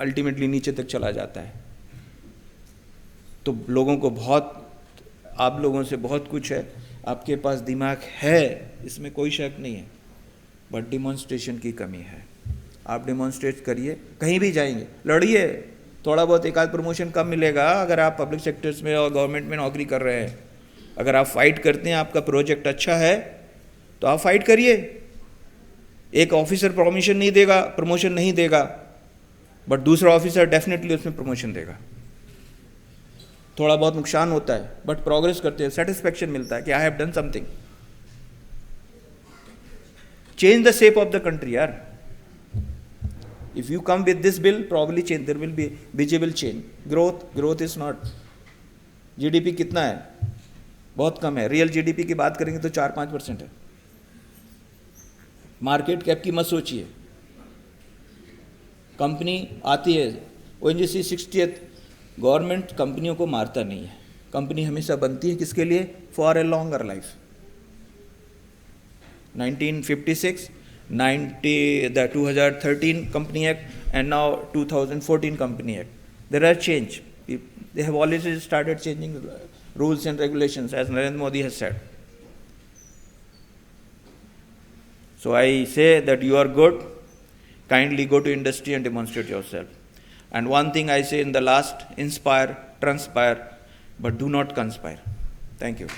अल्टीमेटली नीचे तक चला जाता है. तो लोगों को बहुत, आप लोगों से बहुत कुछ है, आपके पास दिमाग है, इसमें कोई शक नहीं है, बट डिमॉन्स्ट्रेशन की कमी है. आप डिमॉन्स्ट्रेट करिए, कहीं भी जाएंगे लड़िए. थोड़ा बहुत एक आध प्रमोशन कम मिलेगा अगर आप पब्लिक सेक्टर्स में और गवर्नमेंट में नौकरी कर रहे हैं. अगर आप फाइट करते हैं, आपका प्रोजेक्ट अच्छा है, तो आप फाइट करिए. एक ऑफिसर प्रमोशन नहीं देगा, बट दूसरा ऑफिसर डेफिनेटली उसमें प्रमोशन देगा. थोड़ा बहुत नुकसान होता है, बट प्रोग्रेस करते हैं, सेटिस्फैक्शन मिलता है कि I have done something. Change the shape of the country यार. If you come with this bill, probably change, there will be visible change. Growth is not. GDP कितना है? बहुत कम है. रियल GDP की बात करेंगे तो 4-5% है. मार्केट कैप की मत सोचिए. कंपनी आती है, ONGC 60th. गवर्नमेंट कंपनियों को मारता नहीं है. कंपनी हमेशा बनती है किसके लिए? For a longer life. 1956, the 2013 Company Act, and now 2014 Company Act. There are change. They have already started changing rules and regulations, as Narendra Modi has said. So I say that you are good. Kindly go to industry and demonstrate yourself. And one thing I say in the last: inspire, transpire, but do not conspire. Thank you.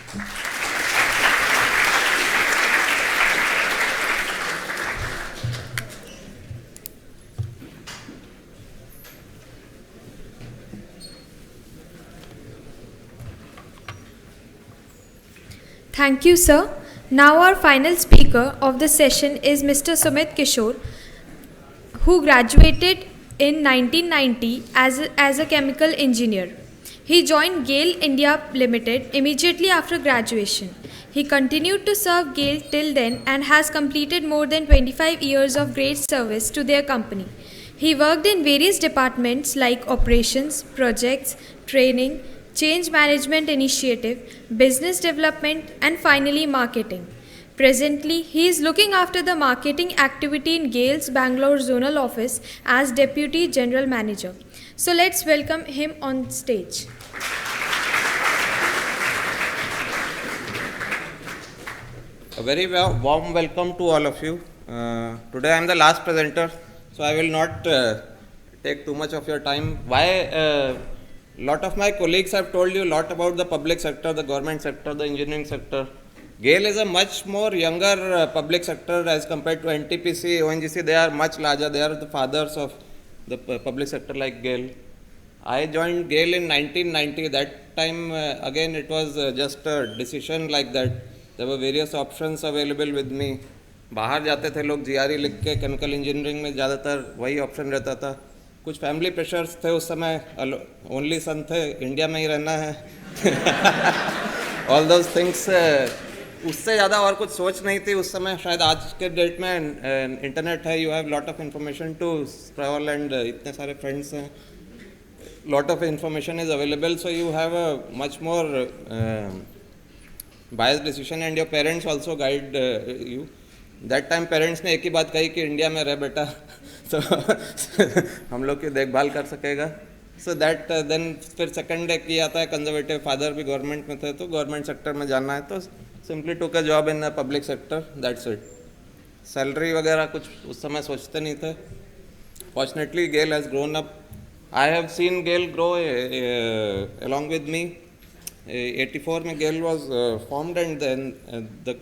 Thank you, sir. Now our final speaker of the session is Mr. Sumit Kishore, who graduated in 1990 as a chemical engineer. He joined GAIL India Limited immediately after graduation. He continued to serve GAIL till then and has completed more than 25 years of great service to their company. He worked in various departments like operations, projects, training, change management initiative, business development, and finally marketing. Presently, he is looking after the marketing activity in GAIL's Bangalore Zonal Office as Deputy General Manager. So let's welcome him on stage. A very warm welcome to all of you. Today I am the last presenter, so I will not take too much of your time. Why? Lot of my colleagues have told you a lot about the public sector, the government sector, the engineering sector. GAIL is a much more younger public sector as compared to NTPC, ONGC. They are much larger. They are the fathers of the public sector like GAIL. I joined GAIL in 1990. That time, again, it was just a decision like that. There were various options available with me. बाहर जाते थे लोग GRE लिख के, chemical engineering में ज़्यादातर वही option रहता था. कुछ फैमिली प्रेशर्स थे उस समय, ओनली सन थे, इंडिया में ही रहना है. ऑल दोज थिंग्स, उससे ज़्यादा और कुछ सोच नहीं थी उस समय. शायद आज के डेट में इंटरनेट है, you have lot of information to travel and इतने सारे फ्रेंड्स हैं. lot of information is available, so you have a much more biased decision, and your parents also guide you. That time parents ने एक ही बात कही कि India में रह बेटा तो हम लोग की देखभाल कर सकेगा. So that then फिर second एक ये आता है conservative, father भी गवर्नमेंट में थे तो गवर्नमेंट सेक्टर में जाना है तो simply took a job in the public sector, that's it. Salary वगैरह कुछ उस समय सोचते नहीं थे. Fortunately, GAIL has grown up. I have seen GAIL grow along with me. 84 में GAIL was formed, and then the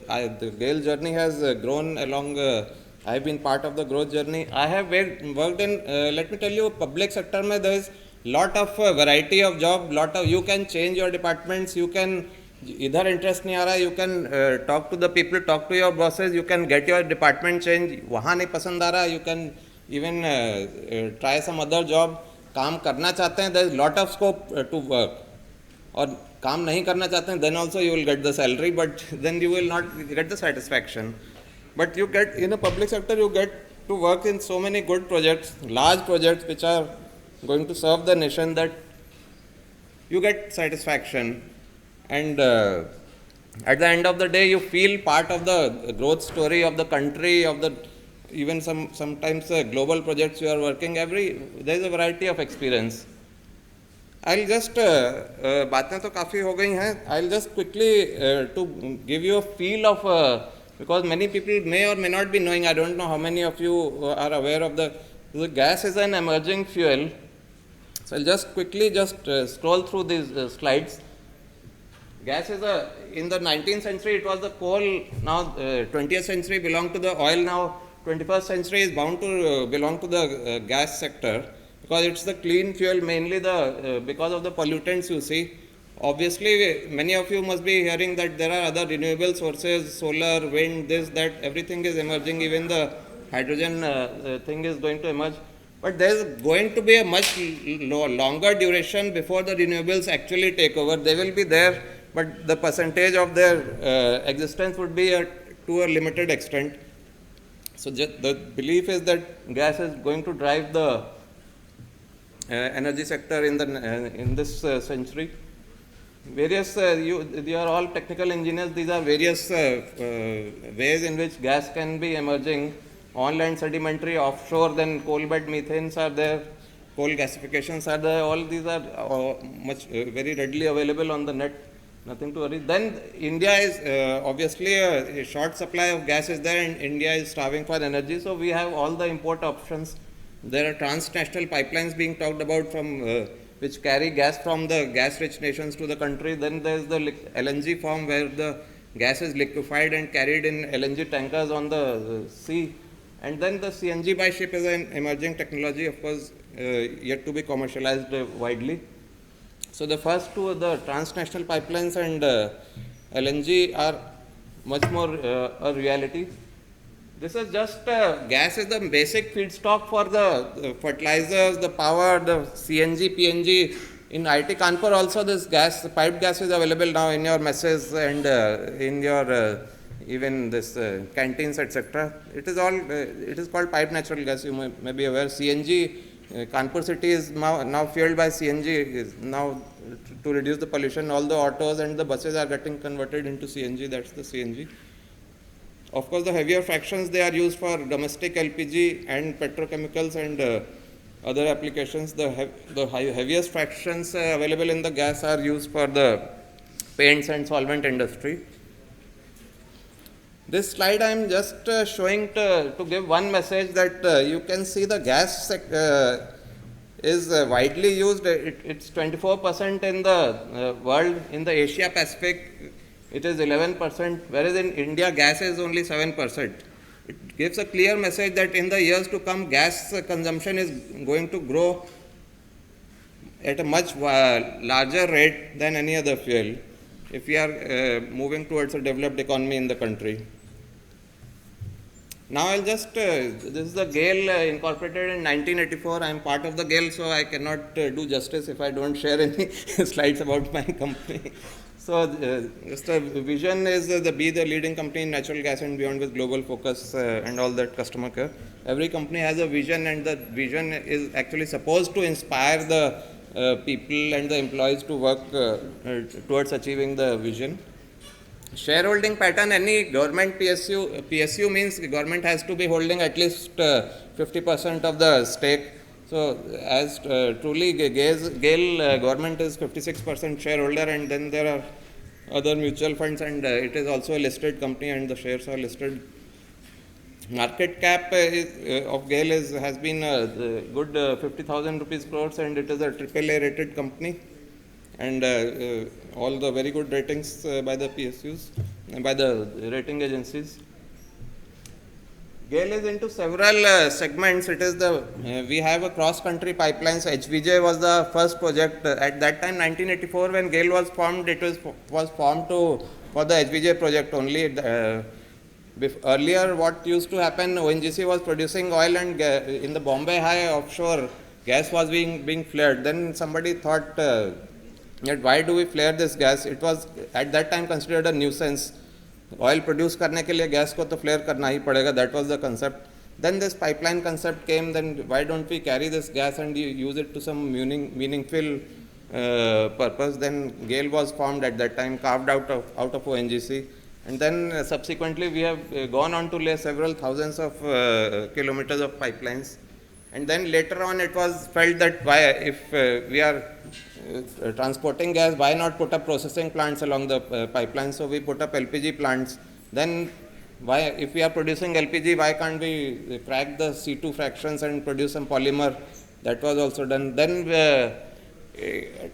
GAIL journey has grown along. I have been part of the growth journey. I have worked in. Let me tell you, public sector में there is lot of variety of job. Lot of you can change your departments. You can इधर interest नहीं आ रहा है, you can talk to the people, talk to your bosses, you can get your department change. वहाँ नहीं पसंद आ रहा है, you can even try some other job. काम करना चाहते हैं, there is lot of scope to work. और काम नहीं करना चाहते हैं, then also you will get the salary, but then you will not get the satisfaction. But you get in a public sector, you get to work in so many good projects, large projects which are going to serve the nation, that you get satisfaction. And at the end of the day, you feel part of the growth story of the country, of the even sometimes global projects you are working. There is a variety of experience. I'll just बातें तो काफ़ी हो गई हैं. I'll just quickly to give you a feel of because many people may or may not be knowing. I don't know how many of you are aware of the gas is an emerging fuel. So I'll just quickly scroll through these slides. Gas is in the 19th century it was the coal, now 20th century belonged to the oil, now 21st century is bound to belong to the gas sector, because it's the clean fuel, mainly because of the pollutants you see. Obviously, many of you must be hearing that there are other renewable sources, solar, wind, this, that, everything is emerging, even the hydrogen thing is going to emerge. But there is going to be a much longer duration before the renewables actually take over. They will be there, but the percentage of their existence would be to a limited extent. So the belief is that gas is going to drive the energy sector in this century. Various, you are all technical engineers. These are various ways in which gas can be emerging. On-land sedimentary, offshore, then coal bed methanes are there, coal gasifications are there. All these are very readily available on the net. Nothing to worry. Then India is obviously a short supply of gas is there, and India is starving for energy. So we have all the import options. There are transnational pipelines being talked about from which carry gas from the gas-rich nations to the country. Then there is the LNG form where the gas is liquefied and carried in LNG tankers on the sea. And then the CNG by ship is an emerging technology, of course, yet to be commercialized widely. So the first two, the transnational pipelines and LNG, are much more a reality. This is just gas is the basic feedstock for the fertilizers, the power, the CNG, PNG. In IIT Kanpur also this gas, piped gas is available now in your messes and in your even this canteens, etc. It is all, it is called piped natural gas, you may be aware. CNG, Kanpur city is now fueled by CNG, is now to reduce the pollution. All the autos and the buses are getting converted into CNG, that's the CNG. Of course, the heavier fractions, they are used for domestic LPG and petrochemicals and other applications. The heaviest fractions available in the gas are used for the paints and solvent industry. This slide I am just showing to give one message that you can see the gas is widely used. It's 24% in the world. In the Asia Pacific, it is 11%, whereas in India, gas is only 7%. It gives a clear message that in the years to come, gas consumption is going to grow at a much larger rate than any other fuel if we are moving towards a developed economy in the country. Now I'll just, this is the GAIL incorporated in 1984. I am part of the GAIL, so I cannot do justice if I don't share any slides about my company. So just a vision is be the leading company in natural gas and beyond with global focus and all that customer care. Every company has a vision, and the vision is actually supposed to inspire the people and the employees to work towards achieving the vision. Shareholding pattern, any government PSU means government has to be holding at least 50% of the stake. So, as truly GAIL government is 56% shareholder, and then there are other mutual funds, and it is also a listed company, and the shares are listed. Market cap of GAIL has been good 50,000 rupees crores, and it is a AAA rated company, and all the very good ratings by the PSUs and by the rating agencies. GAIL is into several segments. It is the we have a cross-country pipelines. HVJ was the first project at that time, 1984, when GAIL was formed. It was formed for the HVJ project only. Earlier, what used to happen, ONGC was producing oil, and in the Bombay High offshore, gas was being flared. Then somebody thought that why do we flare this gas? It was at that time considered a nuisance. Oil produce करने के लिए gas को तो flare करना ही पड़ेगा. That was the concept. Then this pipeline concept came. Then why don't we carry this gas and use it to some meaningful purpose? Then GAIL was formed at that time, carved out of ONGC. And then subsequently we have gone on to lay several thousands of kilometers of pipelines. And then later on it was felt that why, if we are transporting gas, why not put up processing plants along the pipeline? So we put up LPG plants. Then why, if we are producing LPG, why can't we crack the C2 fractions and produce some polymer? That was also done. Then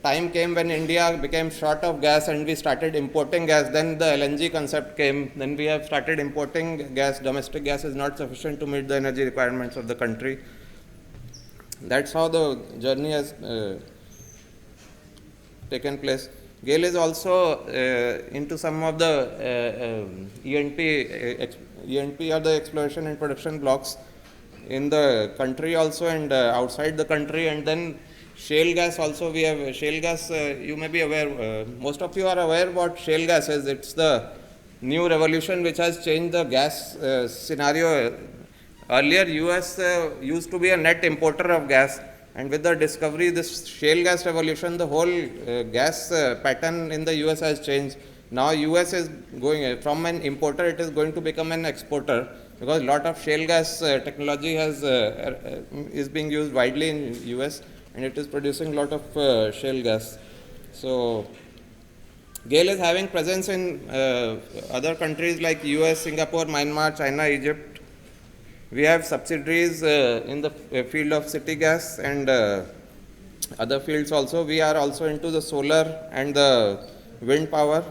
time came when India became short of gas and we started importing gas. Then the LNG concept came. Then we have started importing gas. Domestic gas is not sufficient to meet the energy requirements of the country. That's how the journey has taken place. GAIL is also into some of the E&P or the exploration and production blocks in the country also, and outside the country. And then shale gas also, we have shale gas, you may be aware, most of you are aware what shale gas is. It's the new revolution which has changed the gas scenario. Earlier, US used to be a net importer of gas, and with the discovery, this shale gas revolution, the whole gas pattern in the US has changed. Now, US is going from an importer, it is going to become an exporter, because a lot of shale gas technology is being used widely in US, and it is producing a lot of shale gas. So, GAIL is having presence in other countries like US, Singapore, Myanmar, China, Egypt. We have subsidiaries in the field of city gas and other fields also. We are also into the solar and the wind power.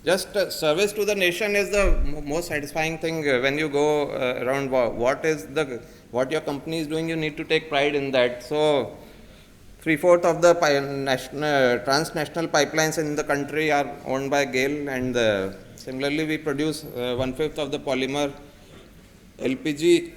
Just service to the nation is the most satisfying thing when you go around. What your company is doing, you need to take pride in that. So, 3/4 of the transnational pipelines in the country are owned by GAIL, and similarly, we produce 1/5 of the polymer. LPG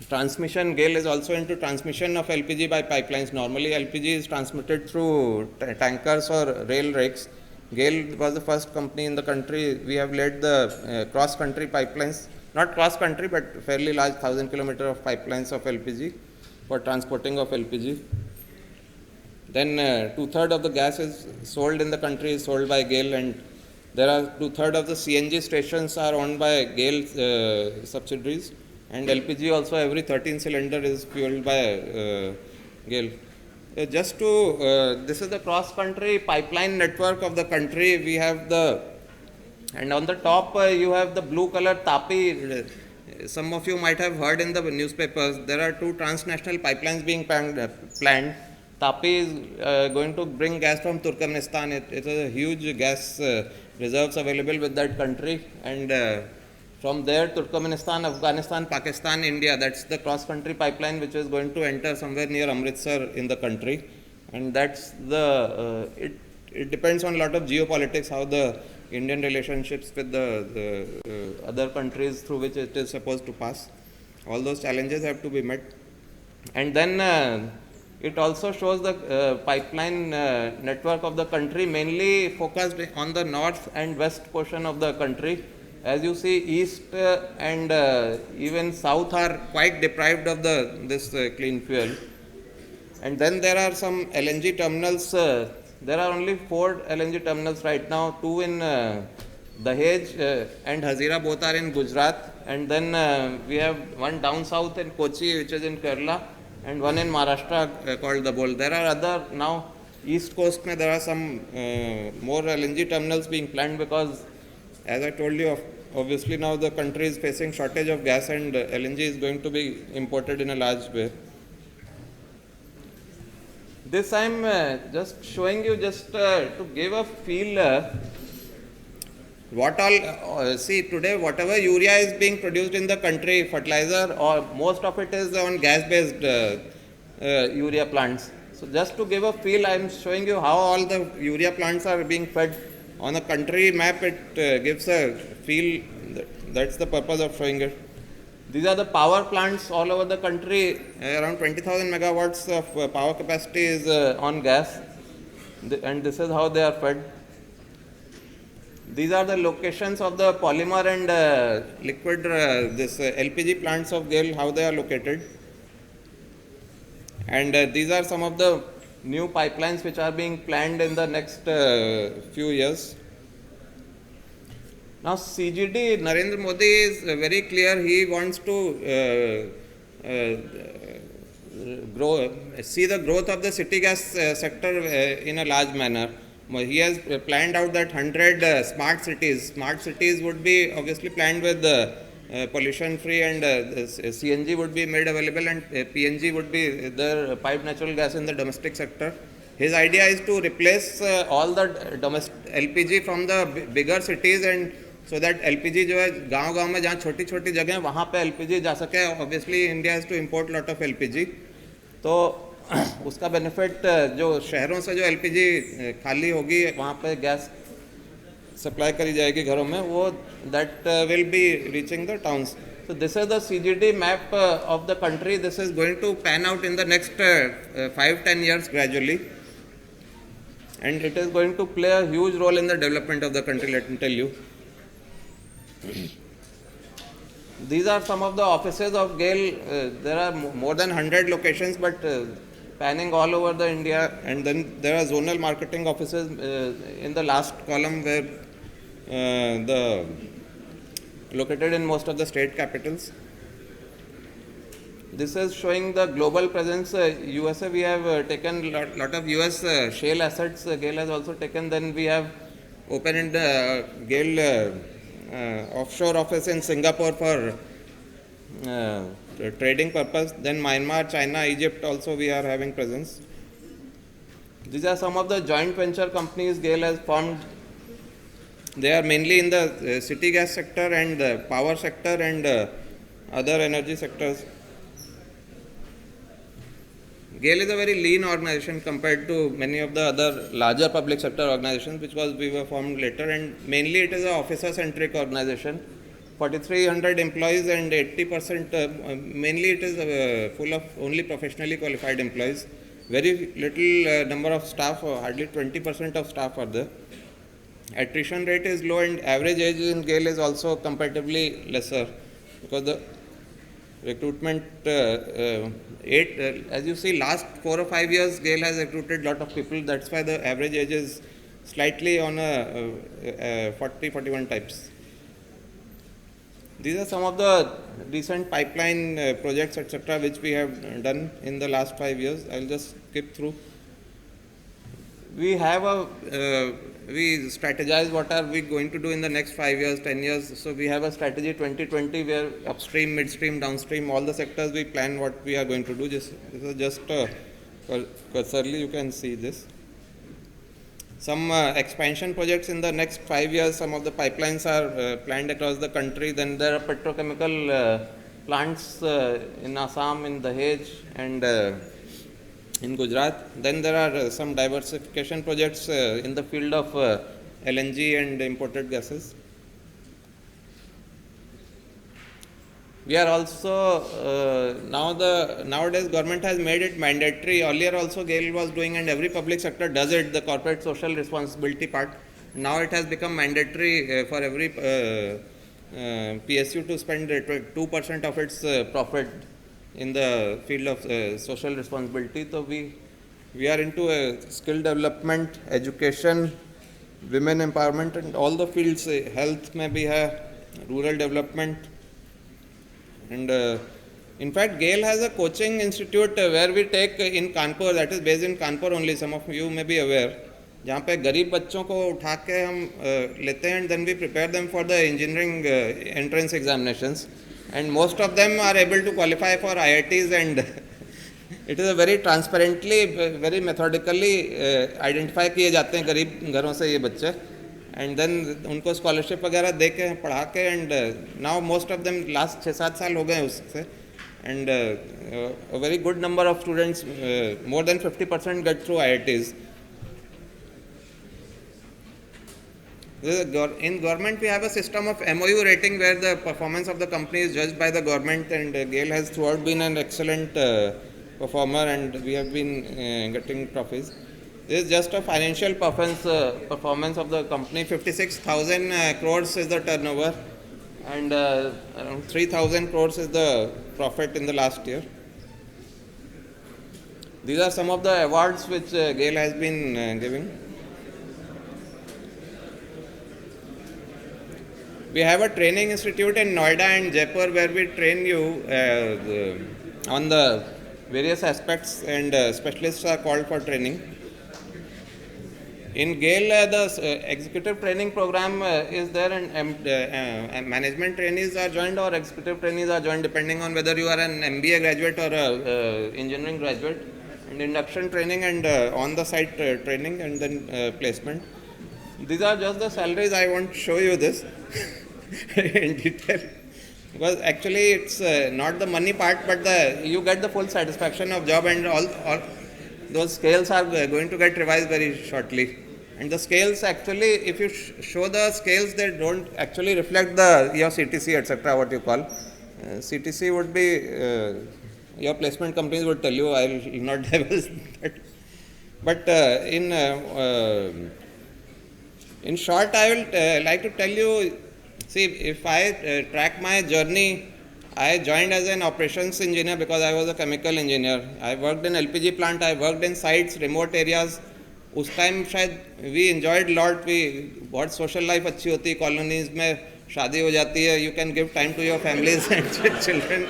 transmission, GAIL is also into transmission of LPG by pipelines. Normally, LPG is transmitted through tankers or rail rakes. GAIL was the first company in the country. We have led the cross-country pipelines, not cross-country, but fairly large 1,000 kilometers of pipelines of LPG for transporting of LPG. Then 2/3 of the gas is sold in the country is sold by GAIL, and there are 2/3 of the CNG stations are owned by GAIL subsidiaries, and LPG also every 13 cylinder is fueled by GAIL. Just to, this is the cross-country pipeline network of the country. We have and on the top you have the blue color Tapi. Some of you might have heard in the newspapers, there are 2 transnational pipelines being planned. Tapi is going to bring gas from Turkmenistan. It is a huge gas reserves available with that country, and from there Turkmenistan, Afghanistan, Pakistan, India, that's the cross-country pipeline which is going to enter somewhere near Amritsar in the country, and that's the it depends on a lot of geopolitics how the Indian relationships with the other countries through which it is supposed to pass. All those challenges have to be met. And then it also shows the pipeline network of the country, mainly focused on the north and west portion of the country. As you see, east and even south are quite deprived of this clean fuel. And then there are some LNG terminals. There are only 4 LNG terminals right now, 2 in Dahej and Hazira, both are in Gujarat. And then we have one down south in Kochi, which is in Kerala, and one in Maharashtra called Dabhol. There are other now east coast, there are some more LNG terminals being planned because, as I told you, obviously now the country is facing shortage of gas and LNG is going to be imported in a large way. This I am just showing you just to give a feel what all, see today whatever urea is being produced in the country, fertilizer, or most of it is on gas based urea plants. So just to give a feel, I am showing you how all the urea plants are being fed. On a country map, it gives a feel. That's the purpose of showing it. These are the power plants all over the country. Around 20,000 megawatts of power capacity is on gas, and this is how they are fed. These are the locations of the polymer and liquid this LPG plants of GAIL, how they are located. And these are some of the new pipelines which are being planned in the next few years. Now CGD, Narendra Modi is very clear. He wants to see the growth of the city gas sector in a large manner. He has planned out that 100 smart cities. Smart cities would be obviously planned with pollution free, and CNG would be made available, and PNG would be the piped natural gas in the domestic sector. His idea is to replace all the LPG from the bigger cities, and so that LPG जो है गांव-गांव में जहाँ छोटी-छोटी जगह है वहाँ पे LPG जा सके. Obviously India has to import lot of LPG. तो उसका बेनिफिट जो शहरों से जो LPG खाली होगी वहाँ पे गैस सप्लाई करी जाएगी घरों में, वो that will be reaching the towns. So this is the CGD map of the country. This is going to pan out in the next 5-10 years gradually, and it is going to play a huge role in the development of the country, let me tell you. These are some of the offices of GAIL. There are more than 100 locations, but panning all over the India. And then there are zonal marketing offices in the last column, where located in most of the state capitals. This is showing the global presence. USA, we have taken lot of US shale assets. GAIL has also taken. Then we have opened GAIL offshore office in Singapore for trading purpose. Then Myanmar, China, Egypt also we are having presence. These are some of the joint venture companies GAIL has formed. They are mainly in the city gas sector and the power sector and other energy sectors. GAIL is a very lean organization compared to many of the other larger public sector organizations, because we were formed later, and mainly it is an officer-centric organization. 4,300 employees and 80%, mainly it is full of only professionally qualified employees. Very little number of staff, hardly 20% of staff are there. Attrition rate is low, and average age in GAIL is also comparatively lesser, because the recruitment, as you see, last 4 or 5 years, GAIL has recruited lot of people. That's why the average age is slightly on a 40-41 types. These are some of the recent pipeline projects, etc., which we have done in the last 5 years. I'll just skip through. We have we strategize what are we going to do in the next 5 years, 10 years. So we have a strategy 2020 where upstream, midstream, downstream, all the sectors we plan what we are going to do. This is just cursorily you can see this. Some expansion projects in the next 5 years. Some of the pipelines are planned across the country. Then there are petrochemical plants in Assam, in Dahej, and in Gujarat. Then there are some diversification projects in the field of LNG and imported gases. We are also nowadays government has made it mandatory. Earlier also GAIL was doing, and every public sector does it, the corporate social responsibility part. Now it has become mandatory for every PSU to spend 2% of its profit in the field of social responsibility. So we are into skill development, education, women empowerment, and all the fields. Health may be rural development, and in fact, GAIL has a coaching institute where we take in Kanpur, that is based in Kanpur only. Some of you may be aware. जहाँ पे गरीब बच्चों को उठा के हम लेते हैं, and then we prepare them for the engineering entrance examinations, and most of them are able to qualify for IITs, and it is a very transparently, very methodically identify किए जाते हैं गरीब घरों से ये बच्चे, and then उनको scholarship वगैरह दे के पढ़ा के, and now most of them last 6-7 साल हो गए उससे, and a very good number of students, more than 50% get through IITs. In government, we have a system of MOU rating where the performance of the company is judged by the government, and GAIL has throughout been an excellent performer, and we have been getting trophies. This is just a financial performance of the company. 56,000 crores is the turnover, and around 3,000 crores is the profit in the last year. These are some of the awards which GAIL has been giving. We have a training institute in Noida and Jaipur where we train you on the various aspects, and specialists are called for training. In GAIL, the executive training program is there, and management trainees are joined or executive trainees are joined depending on whether you are an MBA graduate or an engineering graduate, and induction training and on-the-site training, and then placement. These are just the salaries. I won't show you this in detail, because actually it's not the money part, but you get the full satisfaction of job, and all those scales are going to get revised very shortly. And the scales actually, if you show the scales, they don't actually reflect your CTC, etc., what you call. CTC would be, your placement companies would tell you, I will not divulge that. But in short, I will like to tell you, see, if I track my journey, I joined as an operations engineer because I was a chemical engineer. I worked in LPG plant, I worked in sites, remote areas. उस time शायद we enjoyed lot, बहुत social life अच्छी होती है, colonies में शादी हो जाती है, you can give time to your families and children,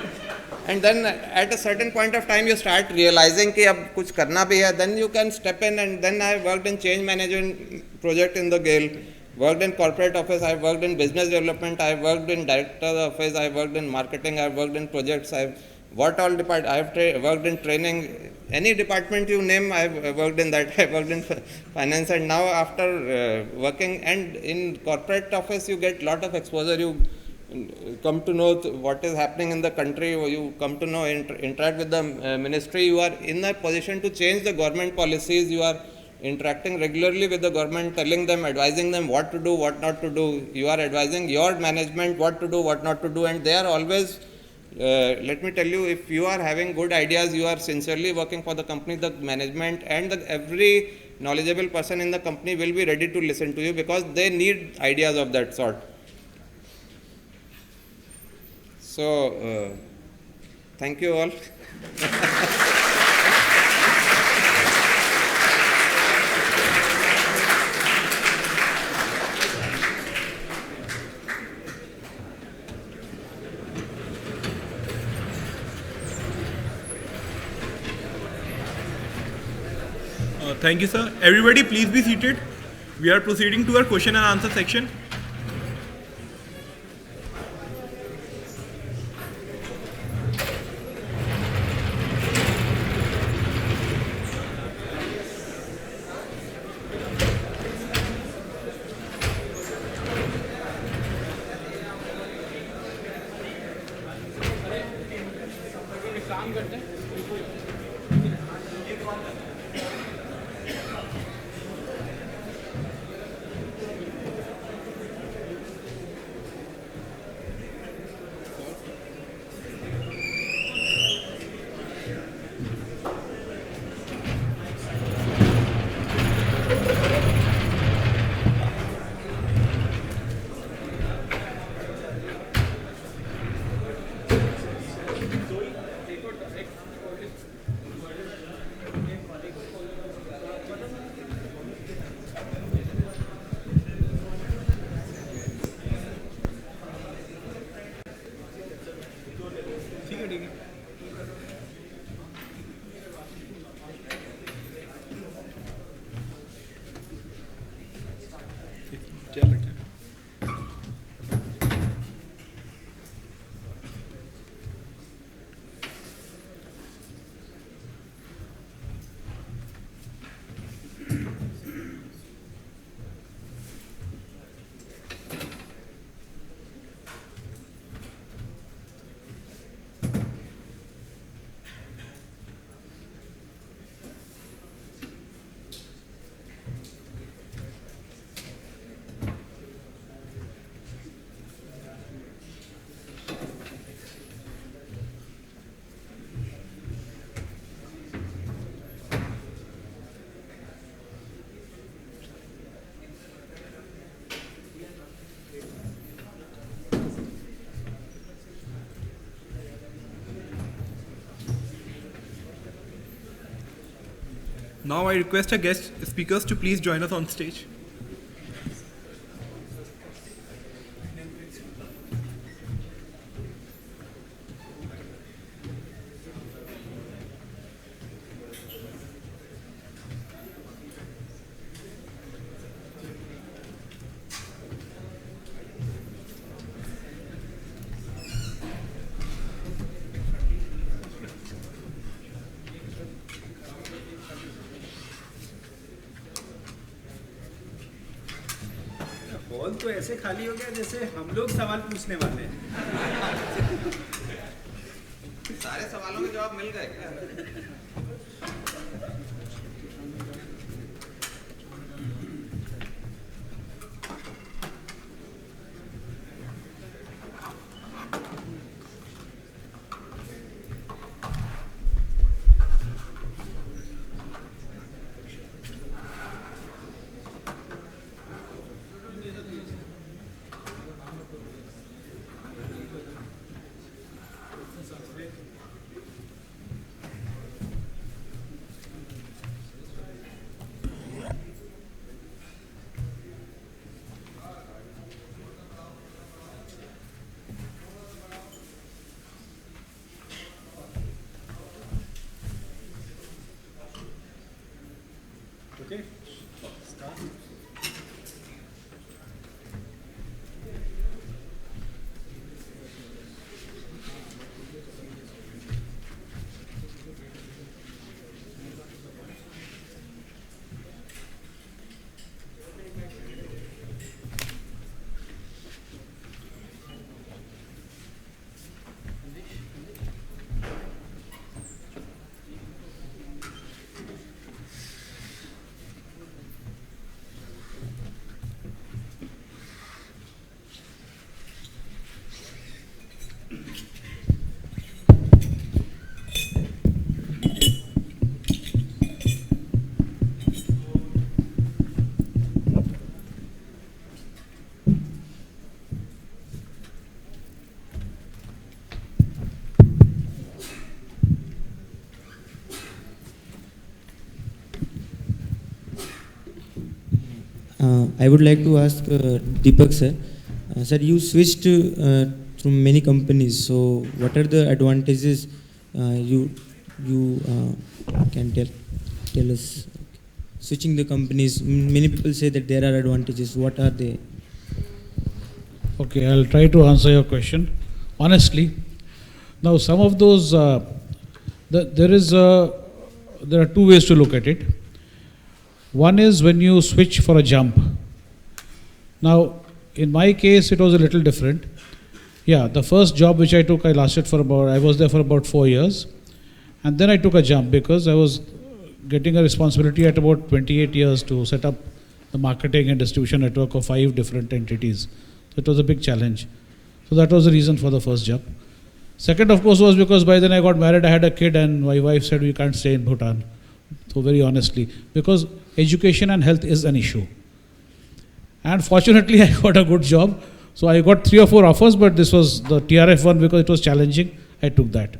and then at a certain point of time you start realizing कि अब कुछ करना भी है, then you can step in. And then I worked in change management project in the GAIL, worked in corporate office, I worked in business development, I worked in director's office, I worked in marketing, I worked in projects, I have worked in training. Any department you name, I have worked in that. I worked in finance, and now after working and in corporate office, you get lot of exposure. You come to know what is happening in the country. You come to know, interact with the ministry. You are in a position to change the government policies. You are interacting regularly with the government, telling them, advising them what to do, what not to do. You are advising your management what to do, what not to do, and they are always. Let me tell you, if you are having good ideas, you are sincerely working for the company, the management and every knowledgeable person in the company will be ready to listen to you, because they need ideas of that sort. So, thank you all. Thank you, sir. Everybody, please be seated. We are proceeding to our question and answer section. चलेगी. चल रहा है. Now I request our guest speakers to please join us on stage. Hall तो ऐसे खाली हो गया जैसे हम लोग सवाल पूछने वाले हैं. सारे सवालों के जवाब मिल गए क्या? Okay. I would like to ask Deepak sir. Sir, you switched through many companies. So, what are the advantages you can tell us? Switching the companies. Many people say that there are advantages. What are they? Okay, I'll try to answer your question honestly. Now, some of those there are two ways to look at it. One is when you switch for a jump. Now, in my case, it was a little different. Yeah, the first job which I took, I was there for about 4 years. And then I took a jump because I was getting a responsibility at about 28 years to set up the marketing and distribution network of 5 different entities. So it was a big challenge. So that was the reason for the first job. Second, of course, was because by then I got married, I had a kid, and my wife said we can't stay in Bhutan. So very honestly, because education and health is an issue. And fortunately, I got a good job. So I got 3 or 4 offers, but this was the TRF one because it was challenging. I took that.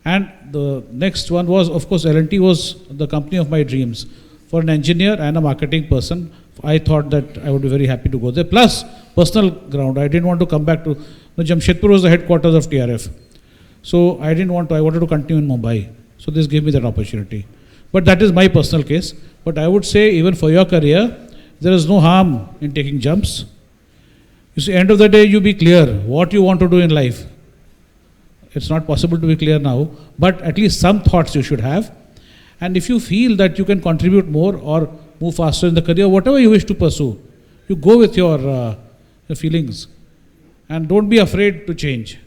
And the next one was, of course, L&T was the company of my dreams. For an engineer and a marketing person, I thought that I would be very happy to go there. Plus, personal ground. I didn't want to come back to... Jamshedpur was the headquarters of TRF. So I didn't want to, I wanted to continue in Mumbai. So this gave me that opportunity. But that is my personal case. But I would say even for your career, there is no harm in taking jumps. You see, end of the day, you be clear what you want to do in life. It's not possible to be clear now, but at least some thoughts you should have. And if you feel that you can contribute more or move faster in the career, whatever you wish to pursue, you go with your feelings. And don't be afraid to change.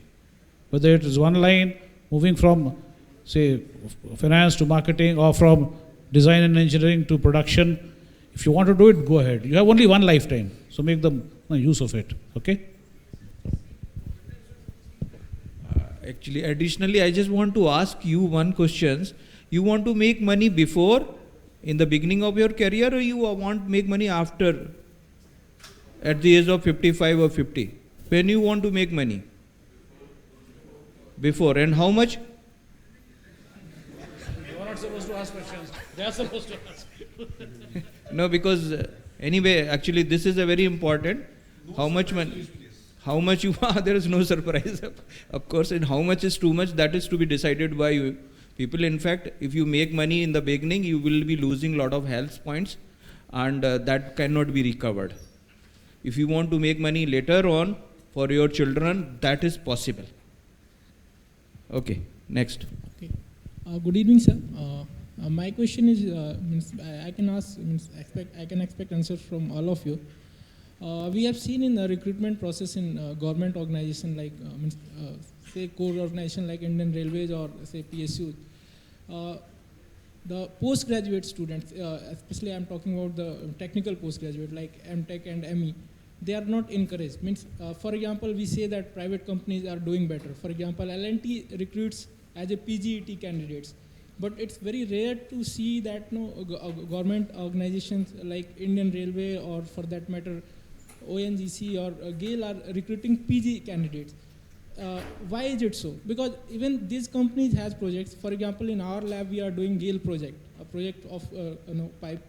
Whether it is one line, moving from, say, finance to marketing, or from design and engineering to production. If you want to do it, go ahead. You have only one lifetime, so make the use of it. Okay? Actually, additionally, I just want to ask you one question. You want to make money before, in the beginning of your career, or you want to make money after, at the age of 55 or 50? When you want to make money? Before, and how much? You are not supposed to ask questions. They are supposed to ask. No, because anyway, actually, this is a very important. How much money? How much you are? There is no surprise, of course. And how much is too much? That is to be decided by you. People. In fact, if you make money in the beginning, you will be losing a lot of health points, and that cannot be recovered. If you want to make money later on for your children, that is possible. Okay, next. Okay. Good evening, sir. My question is, I can expect answers from all of you. We have seen in the recruitment process in government organization like, say, core organization like Indian Railways or say PSU, the postgraduate students, especially I'm talking about the technical postgraduate like MTech and ME, they are not encouraged. For example, we say that private companies are doing better. For example, L&T recruits as a PGET candidates. But it's very rare to see that government organizations like Indian Railway or for that matter ONGC or GAIL are recruiting PG candidates. Why is it so? Because even these companies has projects. For example, in our lab we are doing GAIL project, a project of pipe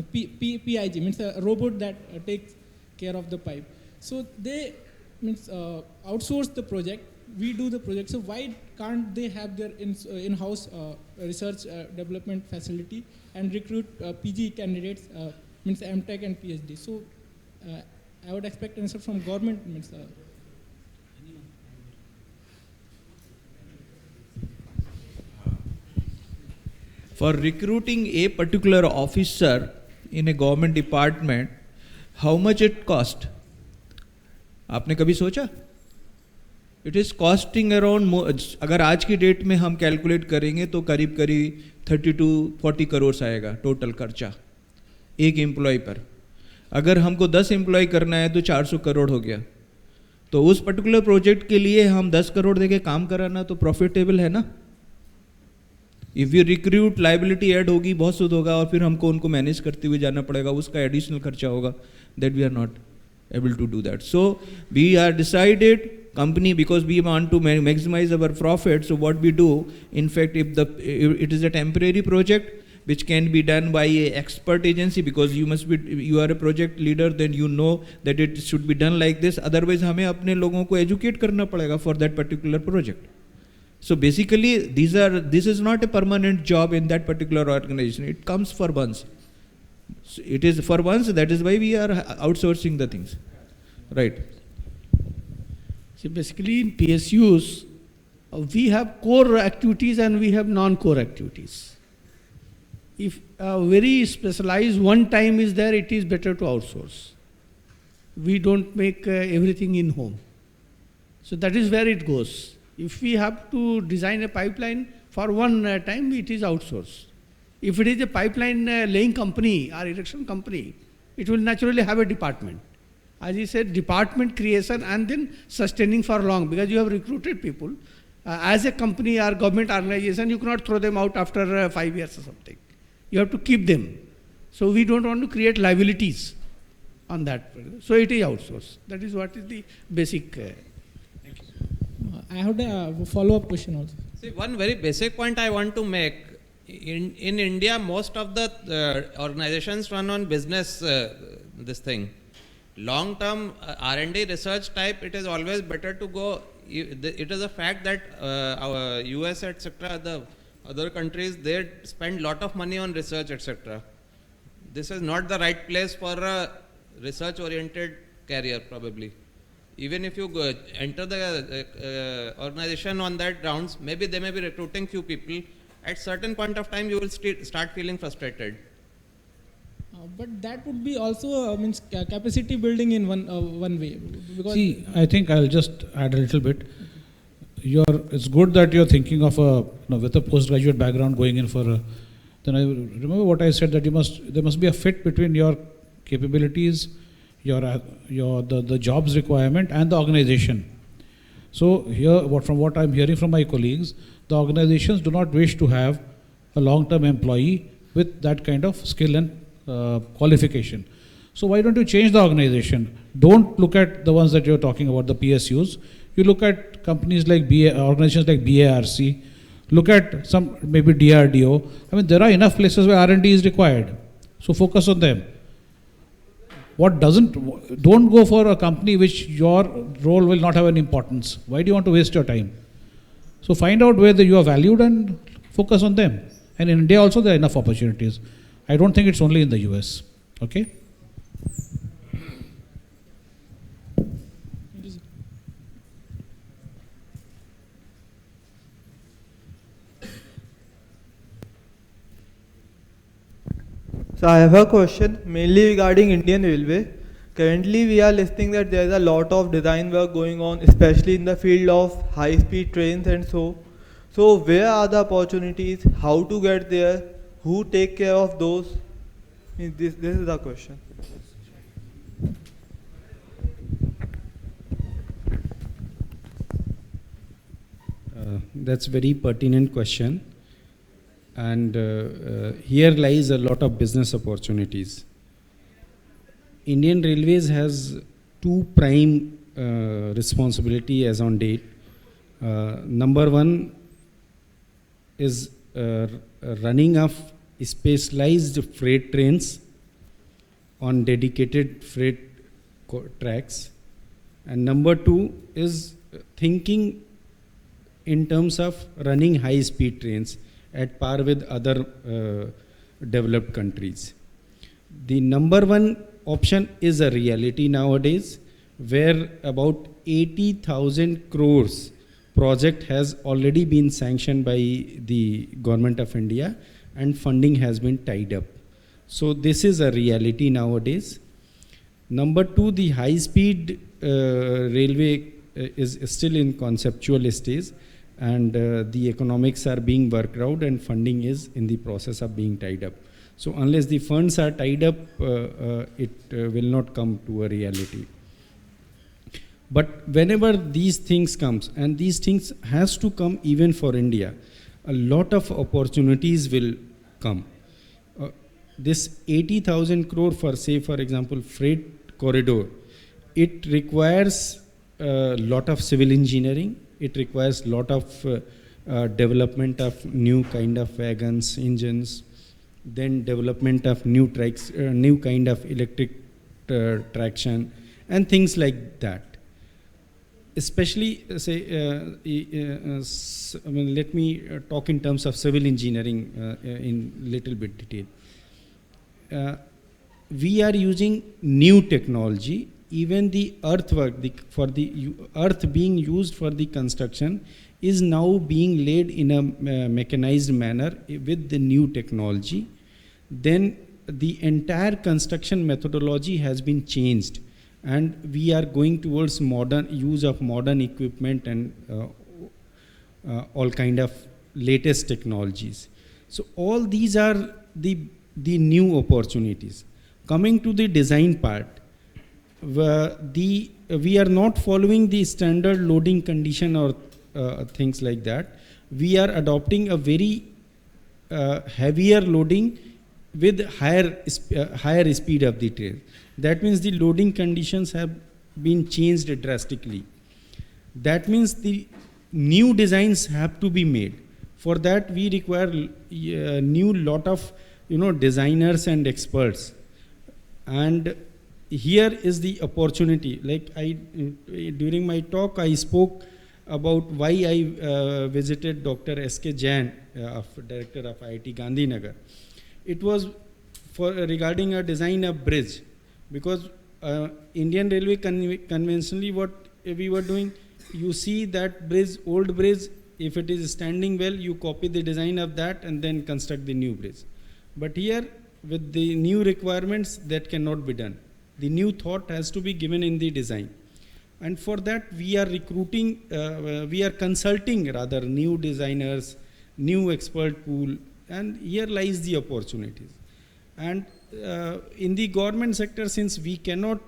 PIG, means a robot that takes care of the pipe. So they outsource the project. We do the project. So why can't they have their in-house research development facility and recruit PG candidates, means MTech and PhD? So I would expect answer from government. For recruiting a particular officer in a government department, how much it cost? आपने कभी सोचा? It is costing around, अगर आज की date में हम calculate करेंगे तो करीब 30 to 40 करोड़ आएगा टोटल खर्चा एक एम्प्लॉय पर. अगर हमको 10 एम्प्लॉय करना है तो 400 करोड़ हो गया. तो उस पर्टिकुलर प्रोजेक्ट के लिए हम 10 करोड़ देके काम कराना तो प्रॉफिटेबल है ना. If you recruit liability add होगी, बहुत सूद होगा और फिर हमको उनको मैनेज करते हुए जाना पड़ेगा, उसका एडिशनल खर्चा होगा. That we are not able to do that. So we are decided company, because we want to maximize our profit. So what we do, in fact, if it is a temporary project which can be done by a expert agency, because you are a project leader, then you know that it should be done like this. Otherwise हमें अपने लोगों को educate करना पड़ेगा for that particular project. So basically this is not a permanent job in that particular organization. It comes for once. So it is for once. That is why we are outsourcing the things, right? See, basically in PSUs, we have core activities and we have non-core activities. If very specialized one time is there, it is better to outsource. We don't make everything in home. So that is where it goes. If we have to design a pipeline for one time, it is outsourced. If it is a pipeline laying company or erection company, it will naturally have a department. As you said, department creation and then sustaining for long, because you have recruited people. As a company or government organization, you cannot throw them out after 5 years or something. You have to keep them. So we don't want to create liabilities on that. So it is outsourced. That is what is the basic. Thank you. I have a follow-up question also. See, one very basic point I want to make. In India, most of the organizations run on business, this thing. long term R&D research type, it is always better to go. It is a fact that our US, etc., the other countries, they spend lot of money on research, etc. This is not the right place for a research oriented career, probably. Even if you go, enter the organization on that grounds, maybe they may be recruiting few people. At certain point of time, you will start feeling frustrated. But that would be also means capacity building in one way. Because See, I think I'll just add a little bit. It's good that you're thinking of with a postgraduate background going in for a. Then I remember what I said, that there must be a fit between your capabilities, the job's requirement and the organization. So here, from what I'm hearing from my colleagues, the organizations do not wish to have a long-term employee with that kind of skill and qualification. So why don't you change the organization? Don't look at the ones that you're talking about, the PSUs. You look at companies like organizations like BARC. Look at some maybe DRDO. I mean, there are enough places where R&D is required. So focus on them. Don't go for a company which your role will not have any importance. Why do you want to waste your time? So find out where you are valued and focus on them. And in India also there are enough opportunities. I don't think it's only in the US. Okay? So I have a question mainly regarding Indian Railway. Currently we are listening that there is a lot of design work going on, especially in the field of high-speed trains and so. So where are the opportunities? How to get there? Who take care of those? This is the question. That's very pertinent question. And here lies a lot of business opportunities. Indian Railways has two prime responsibility as on date. Number one is running of specialized freight trains on dedicated freight tracks. And number two is thinking in terms of running high-speed trains at par with other developed countries. The number one option is a reality nowadays, where about 80,000 crores project has already been sanctioned by the government of India and funding has been tied up. So this is a reality nowadays. Number two, the high-speed railway is still in conceptual stage, and the economics are being worked out and funding is in the process of being tied up. So unless the funds are tied up, it will not come to a reality. But whenever these things comes, and these things has to come even for India, a lot of opportunities will come. This 80,000 crore for, say, for example, freight corridor, it requires a lot of civil engineering. It requires a lot of development of new kind of wagons, engines, then development of new tracks, new kind of electric traction, and things like that. Especially, let me talk in terms of civil engineering in little bit detail. We are using new technology. Even the earthwork, for the earth being used for the construction is now being laid in a mechanized manner with the new technology. Then the entire construction methodology has been changed, and we are going towards modern use of modern equipment and all kind of latest technologies. So all these are the new opportunities. Coming to the design part, we are not following the standard loading condition or things like that. We are adopting a very heavier loading with higher speed of the train. That means the loading conditions have been changed drastically. That means the new designs have to be made. For that we require a new lot of designers and experts. And here is the opportunity. Like during my talk, I spoke about why I visited Dr. S.K. Jain, director of IIT Gandhinagar. It was for regarding a design of bridge, because Indian Railway conventionally what we were doing, you see that bridge, old bridge, if it is standing well, you copy the design of that and then construct the new bridge. But here, with the new requirements, that cannot be done. The new thought has to be given in the design. And for that, we are recruiting, we are consulting rather new designers, new expert pool, and here lies the opportunities. And in the government sector, since we cannot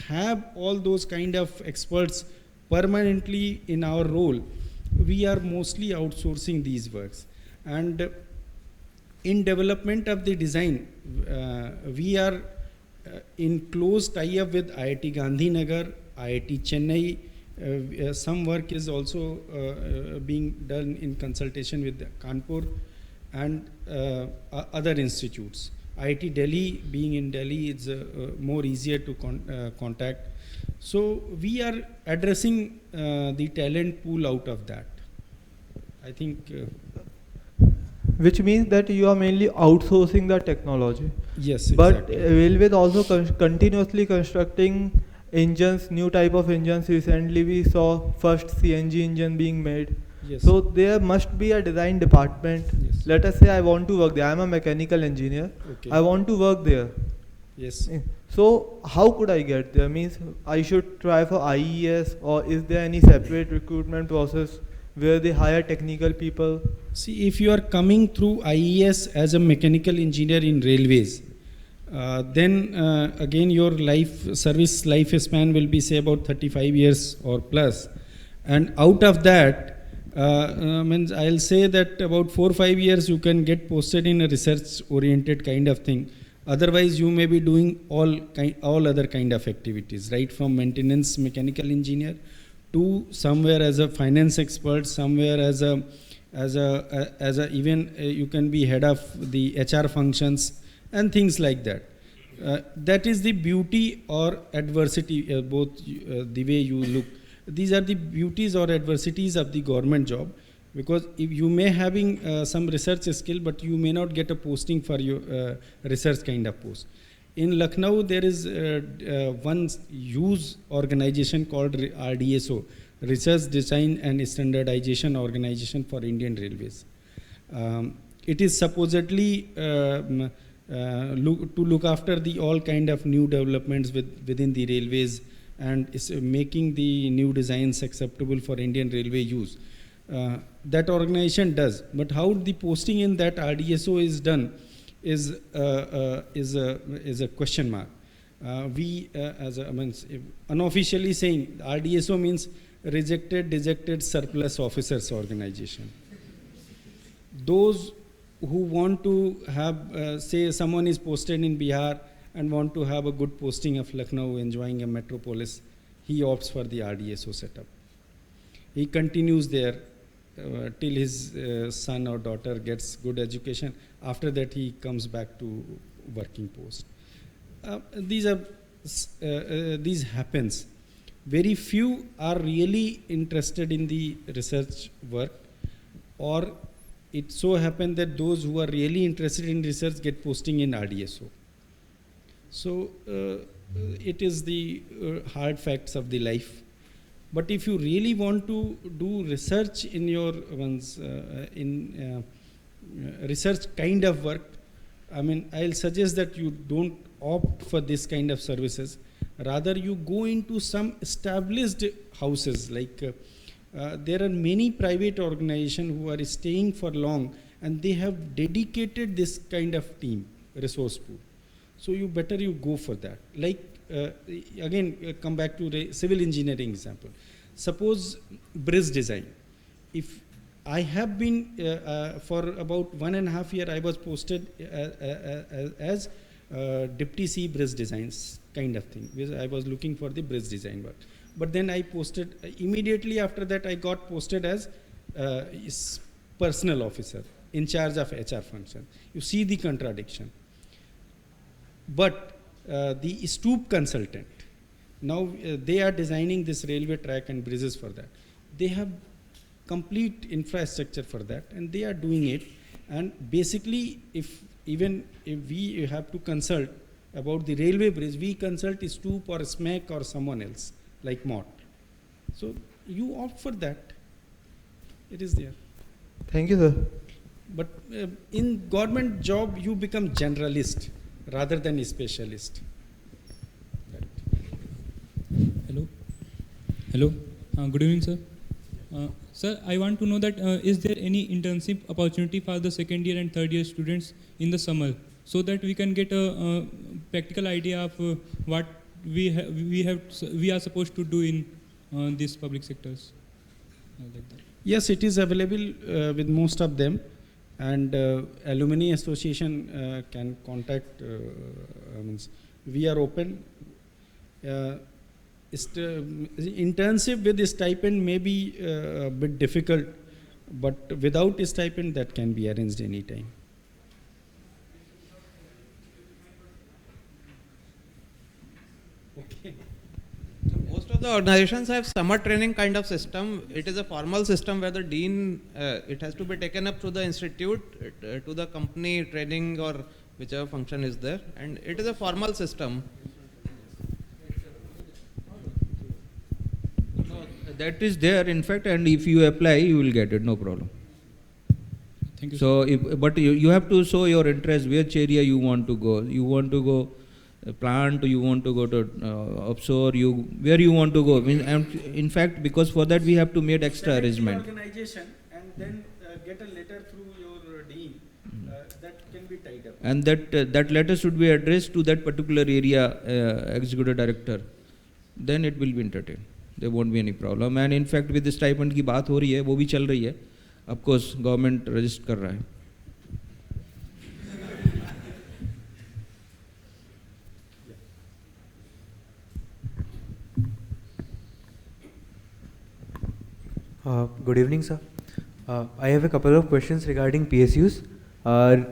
have all those kind of experts permanently in our role, we are mostly outsourcing these works. And in development of the design, we are in close tie-up with IIT Gandhinagar, IIT Chennai. Some work is also being done in consultation with Kanpur and other institutes. IIT Delhi, being in Delhi, it's more easier to contact. So we are addressing the talent pool out of that. I think. Which means that you are mainly outsourcing the technology. Yes, but exactly. Railway is also continuously constructing engines, new type of engines. Recently we saw first CNG engine being made. Yes. So there must be a design department. Yes. Let us say I want to work there. I am a mechanical engineer. Okay. I want to work there. Yes. So how could I get there? Means I should try for IES, or is there any separate recruitment process where they hire technical people? See, if you are coming through IES as a mechanical engineer in railways, then again your service lifespan will be say about 35 years or plus. And out of that, means I'll say that about 4 or 5 years you can get posted in a research oriented kind of thing. Otherwise you may be doing all other kind of activities, right from maintenance mechanical engineer to somewhere as a finance expert, somewhere as a even you can be head of the HR functions and things like that. That is the beauty or adversity, both the way you look. These are the beauties or adversities of the government job, because if you may having some research skill, but you may not get a posting for your research kind of post. In Lucknow, there is one huge organization called RDSO, Research, Design and Standardization Organization for Indian Railways. It is supposedly to look after the all kind of new developments within the railways, and is making the new designs acceptable for Indian railway use. That organization does, but how the posting in that RDSO is done is a question mark. We unofficially saying RDSO means Rejected, Dejected Surplus Officers Organization. Those who want to have, say someone is posted in Bihar and want to have a good posting of Lucknow, enjoying a metropolis, he opts for the RDSO setup. He continues there till his son or daughter gets good education. After that, he comes back to working post. These happens. Very few are really interested in the research work, or it so happens that those who are really interested in research get posting in RDSO. So it is the hard facts of the life. But if you really want to do research in your research kind of work, I mean, I'll suggest that you don't opt for this kind of services. Rather, you go into some established houses. Like there are many private organizations who are staying for long, and they have dedicated this kind of team, resource pool. So you better go for that. Like again, come back to the civil engineering example. Suppose bridge design. If I have been for about 1.5 years, I was posted as Deputy C bridge designs kind of thing. I was looking for the bridge design work. But then I posted, immediately after that I got posted as personal officer in charge of HR function. You see the contradiction. But the stoop consultant. Now they are designing this railway track and bridges for that. They have complete infrastructure for that, and they are doing it. And basically, if we have to consult about the railway bridge, we consult Stoop or SMAC or someone else like Mott. So you opt for that. It is there. Thank you, sir. But in government job, you become generalist rather than a specialist. Hello. Hello. Good evening, sir. Sir, I want to know that is there any internship opportunity for the second year and third year students in the summer, so that we can get a practical idea of what we are supposed to do in these public sectors. Like that. Yes, it is available with most of them, and alumni association can contact. Means we are open. Internship with stipend may be a bit difficult, but without a stipend that can be arranged anytime. Okay. So most of the organizations have summer training kind of system. It is a formal system where the dean, it has to be taken up through the institute, to the company training or whichever function is there, and it is a formal system. That is there, in fact, and if you apply, you will get it, no problem. Thank you. So, but you have to show your interest, which area you want to go. You want to go plant, you want to go to offshore, where you want to go. In fact, because for that we have to make extra arrangement. Organization and then get a letter through your dean. That can be tied up. And that letter should be addressed to that particular area executive director. Then it will be entertained. There won't be any problem. And in fact, with the stipend की बात हो रही है, वो भी चल रही है. Of course, government register कर रहा है. Good evening, sir. I have a couple of questions regarding PSUs.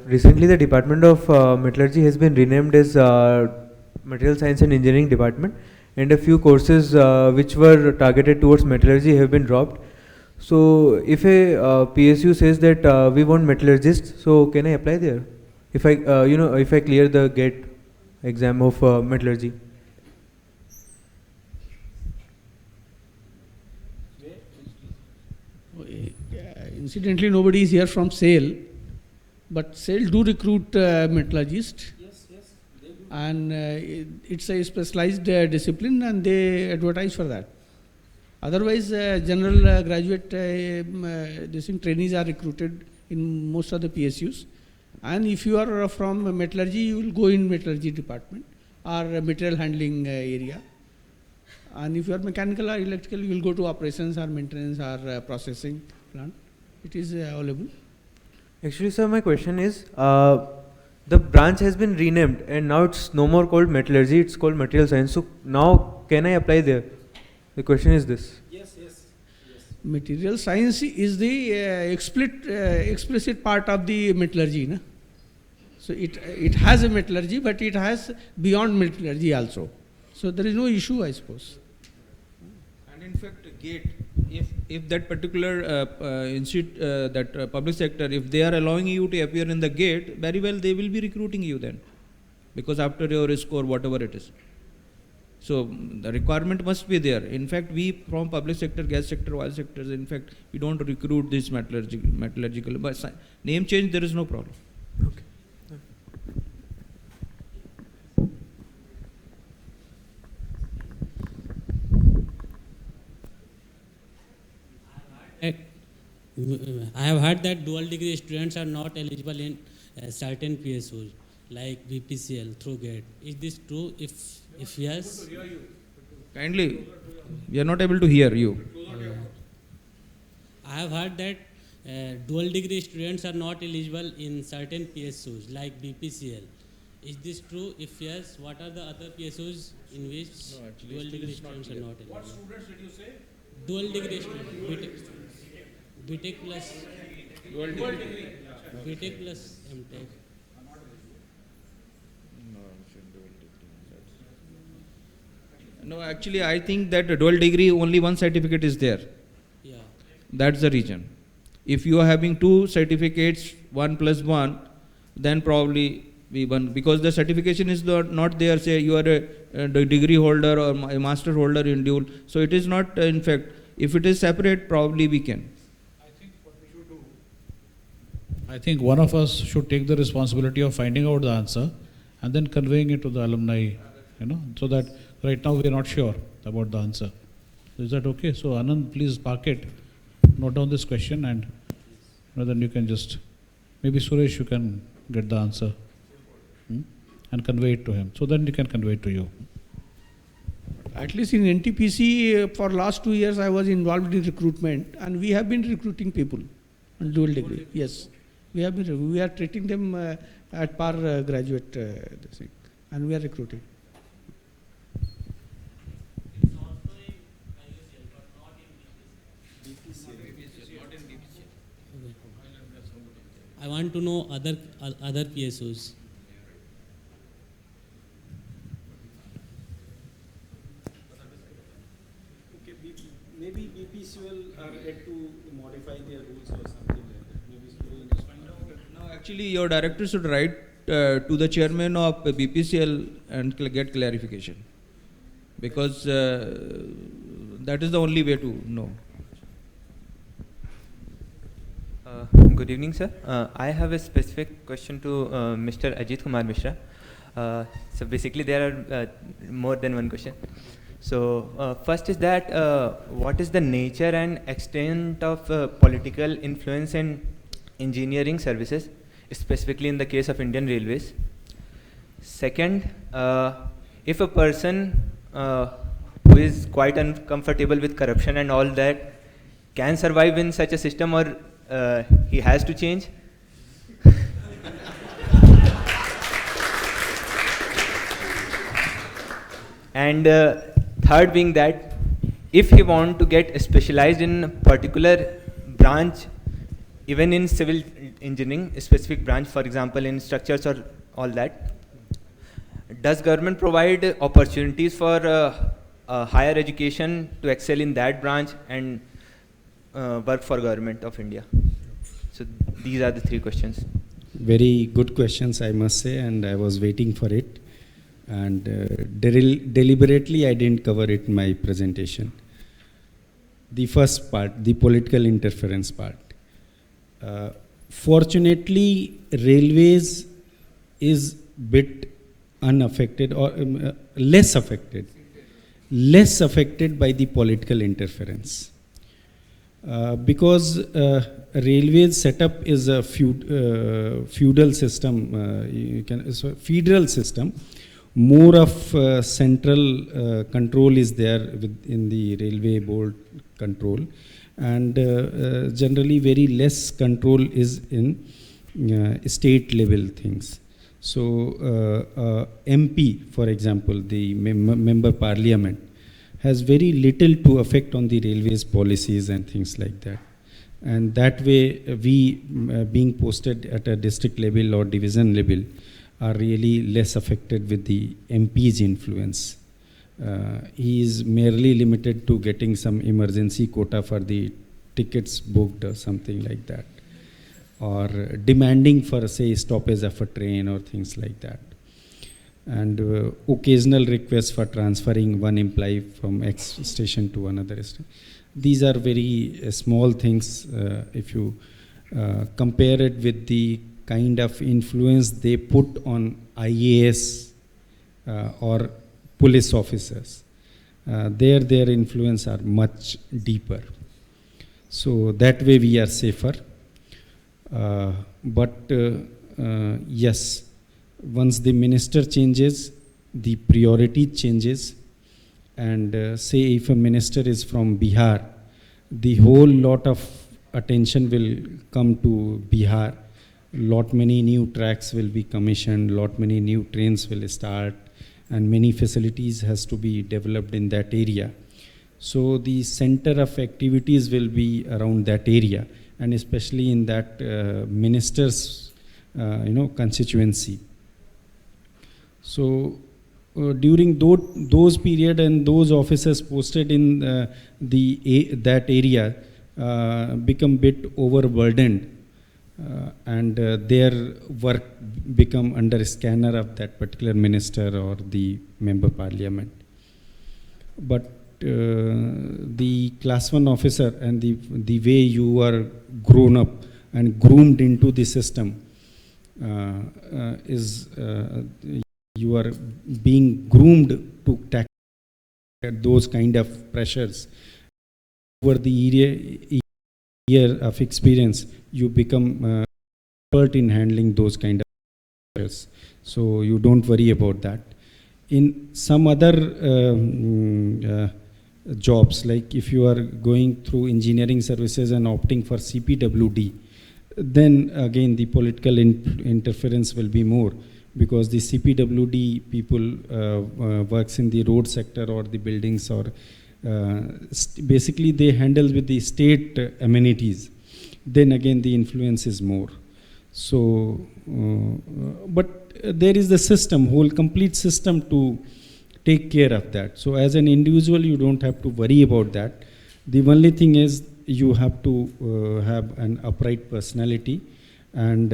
Recently, the Department of Metallurgy has been renamed as Material Science and Engineering Department, and a few courses which were targeted towards metallurgy have been dropped. So, if a PSU says that we want metallurgists, so can I apply there? If I, if I clear the GATE exam of metallurgy. Incidentally, nobody is here from SAIL, but SAIL do recruit metallurgists. Yes, yes. And it's a specialized discipline, and they advertise for that. Otherwise, general graduate trainees are recruited in most of the PSUs. And if you are from metallurgy, you will go in metallurgy department or material handling area. And if you are mechanical or electrical, you will go to operations or maintenance or processing plant. It is available. Actually, sir, my question is, the branch has been renamed and now it's no more called metallurgy, it's called material science. So now can I apply there? The question is this. Yes, yes, yes. Material science is the explicit part of the metallurgy. Na? So it has a metallurgy, but it has beyond metallurgy also. So there is no issue, I suppose. And in fact, GATE, if that particular institute, that public sector, if they are allowing you to appear in the GATE, very well they will be recruiting you then, because after your score, whatever it is. So the requirement must be there. In fact, we from public sector, gas sector, oil sectors, in fact, we don't recruit this metallurgical, but name change, there is no problem. Okay. I have heard that dual degree students are not eligible in certain PSUs like BPCL through GATE. Is this true? If yes, Kindly, we are not able to hear you. I have heard that dual degree students are not eligible in certain PSUs like BPCL. Is this true? If yes, what are the other PSUs in which dual degree students are not eligible? What students did you say? Dual degree students. BTech plus BTech plus MTech. No, actually, I think that a dual degree, only one certificate is there. Yeah. That's the reason. If you are having two certificates, 1+1, then probably we one, because the certification is not there. Say you are a degree holder or a master holder in dual. So it is not. In fact, if it is separate, probably we can. I think one of us should take the responsibility of finding out the answer and then conveying it to the alumni, so that right now we are not sure about the answer. Is that okay? So Anand, please park it, note down this question, and then you can just, maybe Suresh, you can get the answer and convey it to him. So then he can convey it to you. At least in NTPC, for last 2 years, I was involved in recruitment, and we have been recruiting people on dual degree. Yes, we are treating them at par graduate, this thing, and we are recruiting. I want to know other PSOs. Maybe BPCL are yet to modify their rules or something like that. Maybe slowly just find out. No, actually, your director should write to the chairman of BPCL and get clarification, because that is the only way to know. Good evening, sir. I have a specific question to Mr. Ajit Kumar Mishra. So basically, there are more than one question. So first is that what is the nature and extent of political influence in engineering services, specifically in the case of Indian Railways? Second, if a person who is quite uncomfortable with corruption and all that can survive in such a system, or he has to change? And third being that if he want to get specialized in a particular branch, even in civil engineering, a specific branch, for example, in structures or all that, does government provide opportunities for higher education to excel in that branch and work for government of India? So these are the three questions. Very good questions, I must say, and I was waiting for it. And deliberately I didn't cover it in my presentation. The first part, the political interference part. Fortunately, railways is bit unaffected or less affected by the political interference. Because railways setup is a feudal system, federal system. More of central control is there in the railway board control, and generally very less control is in state level things. So MP, for example, the member parliament, has very little to affect on the railways policies and things like that. And that way we being posted at a district level or division level are really less affected with the MP's influence. He is merely limited to getting some emergency quota for the tickets booked or something like that, or demanding for, say, stoppage of a train or things like that, and occasional requests for transferring one employee from X station to another station. These are very small things if you compare it with the kind of influence they put on IAS or police officers. Their influence are much deeper. So that way we are safer. But yes, once the minister changes, the priority changes. And say if a minister is from Bihar, the whole lot of attention will come to Bihar. Lot many new tracks will be commissioned, lot many new trains will start, and many facilities has to be developed in that area. So the center of activities will be around that area, and especially in that minister's constituency. So during those period and those officers posted in that area become bit overburdened, and their work become under scanner of that particular minister or the member parliament. But the class 1 officer and the way you are grown up and groomed into the system is you are being groomed to tackle those kind of pressures. Over the year of experience, you become expert in handling those kind of pressures. So you don't worry about that. In some other jobs, like if you are going through engineering services and opting for CPWD, then again the political interference will be more, because the CPWD people works in the road sector or the buildings, or basically they handle with the state amenities. Then again the influence is more. So, but there is the system, whole complete system to take care of that. So as an individual, you don't have to worry about that. The only thing is you have to have an upright personality, and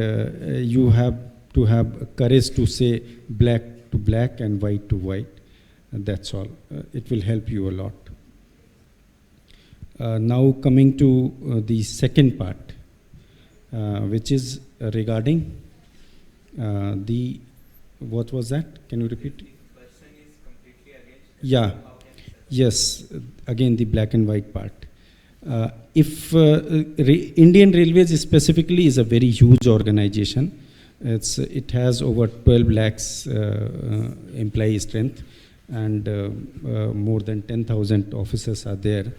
you have to have courage to say black to black and white to white. That's all. It will help you a lot. Now coming to the second part, which is regarding what was that? Can you repeat? Yeah, yes, again the black and white part. If Indian Railways specifically is a very huge organization, it has over 12 lakhs employee strength, and more than 10,000 officers are there,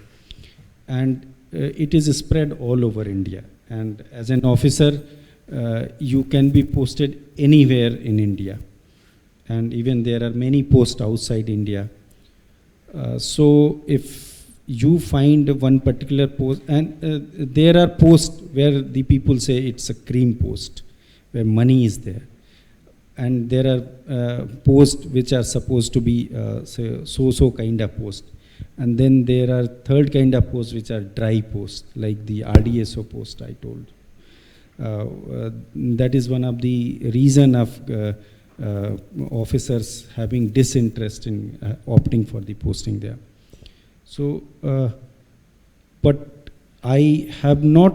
and it is spread all over India. And as an officer, you can be posted anywhere in India, and even there are many posts outside India. So if you find one particular post, and there are posts where the people say it's a cream post, where money is there, and there are posts which are supposed to be so kind of post, and then there are third kind of posts which are dry posts, like the RDSO post I told. That is one of the reason of officers having disinterest in opting for the posting there. So, but I have not,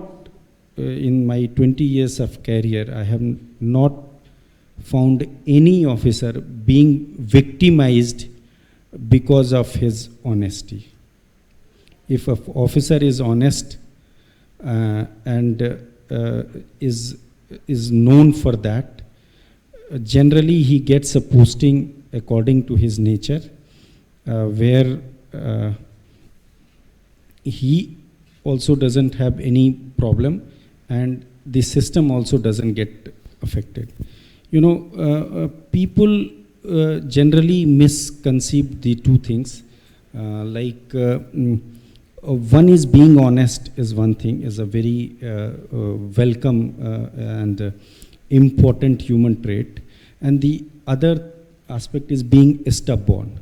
in my 20 years of career, I have not found any officer being victimized because of his honesty. If an officer is honest and is known for that, generally he gets a posting according to his nature, where he also doesn't have any problem, and the system also doesn't get affected. You know, people generally misconceive the two things. One is being honest is one thing, is a very welcome and important human trait, and the other aspect is being stubborn.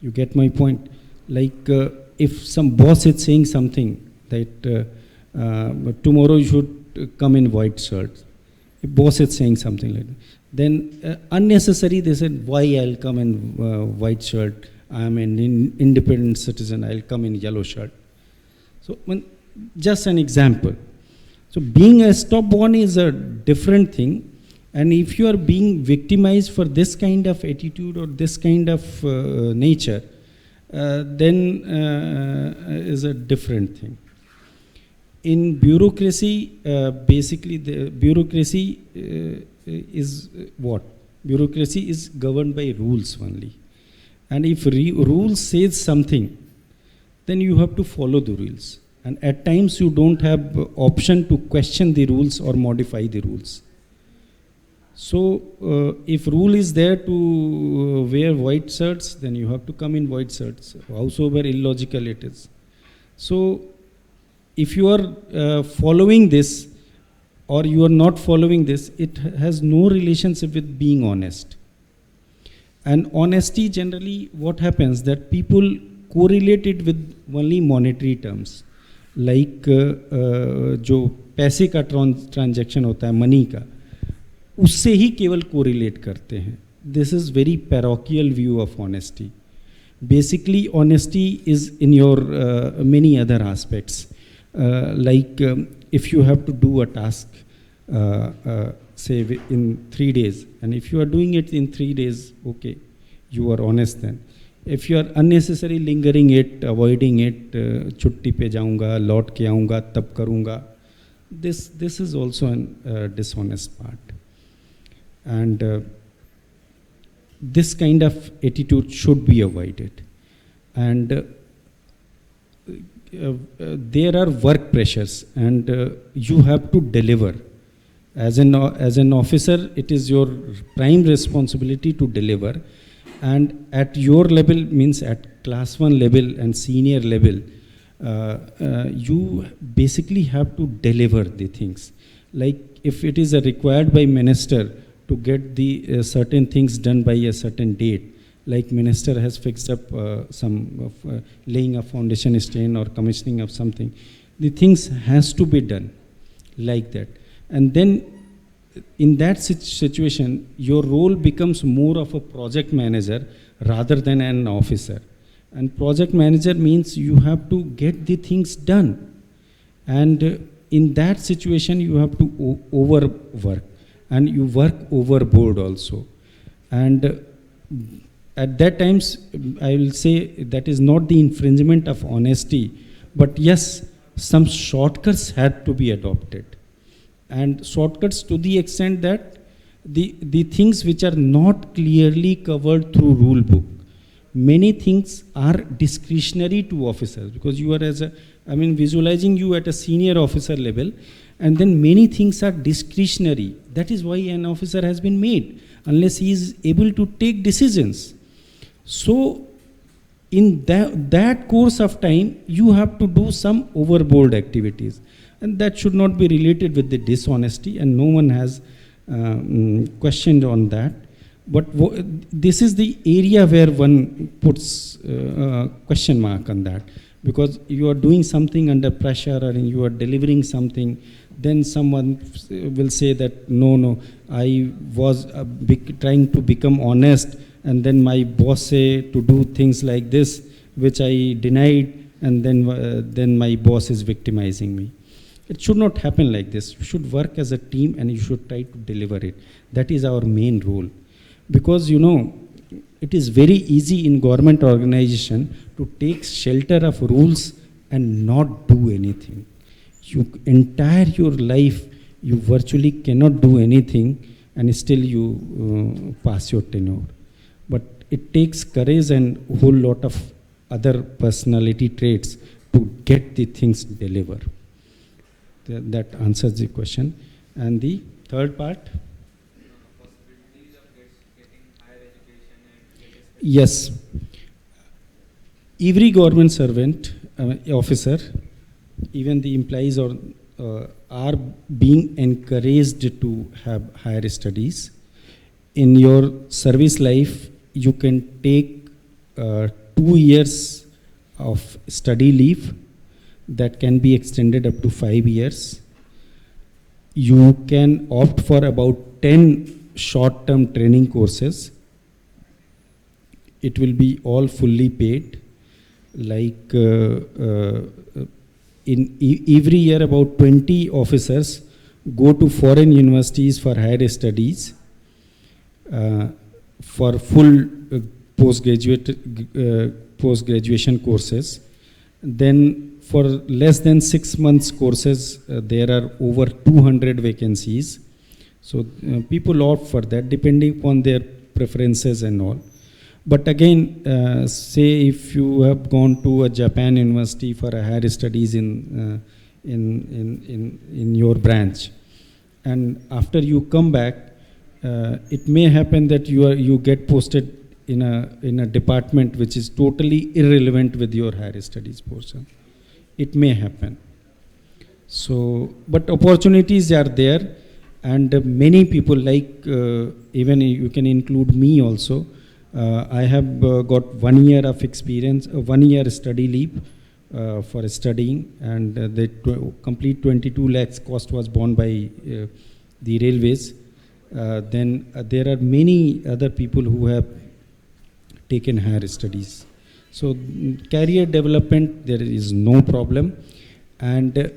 You get my point? Like if some boss is saying something that tomorrow you should come in white shirt, if boss is saying something like that, then unnecessary they said, why I'll come in white shirt? I am an independent citizen, I'll come in yellow shirt. So just an example. So being a stubborn is a different thing, and if you are being victimized for this kind of attitude or this kind of nature, then is a different thing. In bureaucracy, basically the bureaucracy is what? Bureaucracy is governed by rules only. And if rules says something, then you have to follow the rules. And at times you don't have option to question the rules or modify the rules. So if rule is there to wear white shirts, then you have to come in white shirts, howsoever illogical it is. So if you are following this or you are not following this, it has no relationship with being honest. And honesty, generally what happens that people correlate it with only monetary terms, like जो पैसे का transaction होता है money का, उससे ही केवल correlate करते हैं. This is very parochial view of honesty. Basically, honesty is in your many other aspects. Like if you have to do a task, say in 3 days, and if you are doing it in 3 days, okay, you are honest then. If you are unnecessarily lingering it, avoiding it, छुट्टी पे जाऊँगा, लौट के आऊँगा, तब करूँगा, this is also a dishonest part. And this kind of attitude should be avoided. And there are work pressures, and you have to deliver. As an officer, it is your prime responsibility to deliver. And at your level, means at class 1 level and senior level, you basically have to deliver the things. Like if it is required by minister to get the certain things done by a certain date, like minister has fixed up laying a foundation stone or commissioning of something, the things has to be done like that. And then in that situation, your role becomes more of a project manager rather than an officer. And project manager means you have to get the things done. And in that situation, you have to overwork, and you work overboard also. And at that times, I will say that is not the infringement of honesty, but yes, some shortcuts had to be adopted. And shortcuts to the extent that the things which are not clearly covered through rule book, many things are discretionary to officers, because you are visualizing you at a senior officer level, and then many things are discretionary. That is why an officer has been made, unless he is able to take decisions. So in that course of time, you have to do some overboard activities. And that should not be related with the dishonesty, and no one has questioned on that. But this is the area where one puts question mark on that, because you are doing something under pressure, or you are delivering something, then someone will say that, no, I was trying to become honest, and then my boss say to do things like this, which I denied, and then my boss is victimizing me. It should not happen like this. You should work as a team, and you should try to deliver it. That is our main role. Because, it is very easy in government organization to take shelter of rules and not do anything. Entire your life, you virtually cannot do anything, and still you pass your tenure. But it takes courage and a whole lot of other personality traits to get the things delivered. That answers the question. And the third part? Yes. Every government servant, officer, even the employees are being encouraged to have higher studies. In your service life, you can take 2 years of study leave that can be extended up to 5 years. You can opt for about 10 short-term training courses. It will be all fully paid. Like in every year, about 20 officers go to foreign universities for higher studies, for full post-graduation courses. Then for less than 6 months courses, there are over 200 vacancies. So people opt for that depending upon their preferences and all. But again, say if you have gone to a Japan university for a higher studies in your branch, and after you come back, it may happen that you get posted in a department which is totally irrelevant with your higher studies portion. It may happen. So, but opportunities are there, and many people, like even you can include me also, I have got 1 year of experience, 1 year study leave for studying, and the complete 22 lakhs cost was borne by the railways. Then there are many other people who have taken higher studies. So career development, there is no problem. And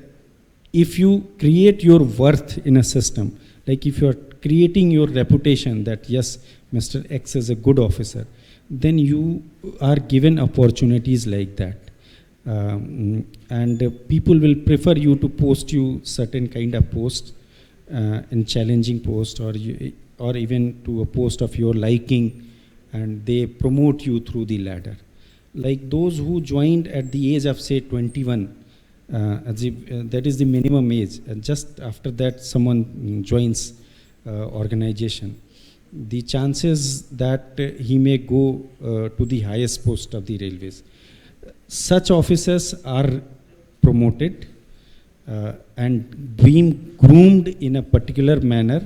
if you create your worth in a system, like if you are creating your reputation that yes, Mr. X is a good officer, then you are given opportunities like that. And people will prefer you to post you certain kind of posts, in challenging post, or even to a post of your liking, and they promote you through the ladder. Like those who joined at the age of say 21, that is the minimum age, and just after that someone joins organization, the chances that he may go to the highest post of the railways. Such officers are promoted and being groomed in a particular manner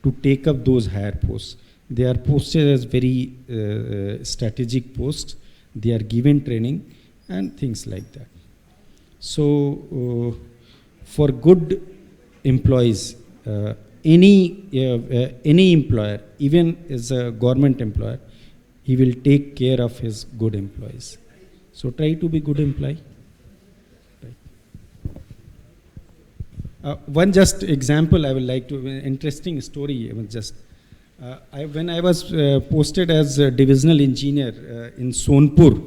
to take up those higher posts. They are posted as very strategic posts. They are given training and things like that. So for good employees, any employer, even as a government employer, he will take care of his good employees. So try to be good employee. One just example I would like to, interesting story, when I was posted as a divisional engineer in Sonpur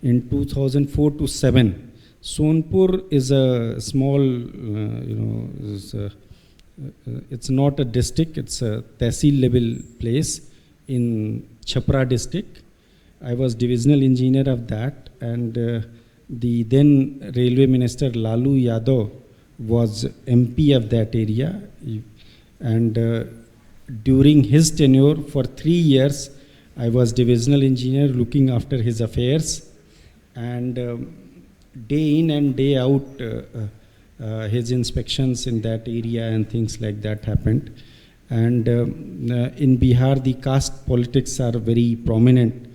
in 2004 to 7. Sonpur is a small, it's not a district, it's a tehsil level place in Chhapra district. I was divisional engineer of that, and the then railway minister Lalu Yadav was MP of that area, and during his tenure for 3 years I was divisional engineer looking after his affairs, and day in and day out his inspections in that area and things like that happened. And in Bihar the caste politics are very prominent,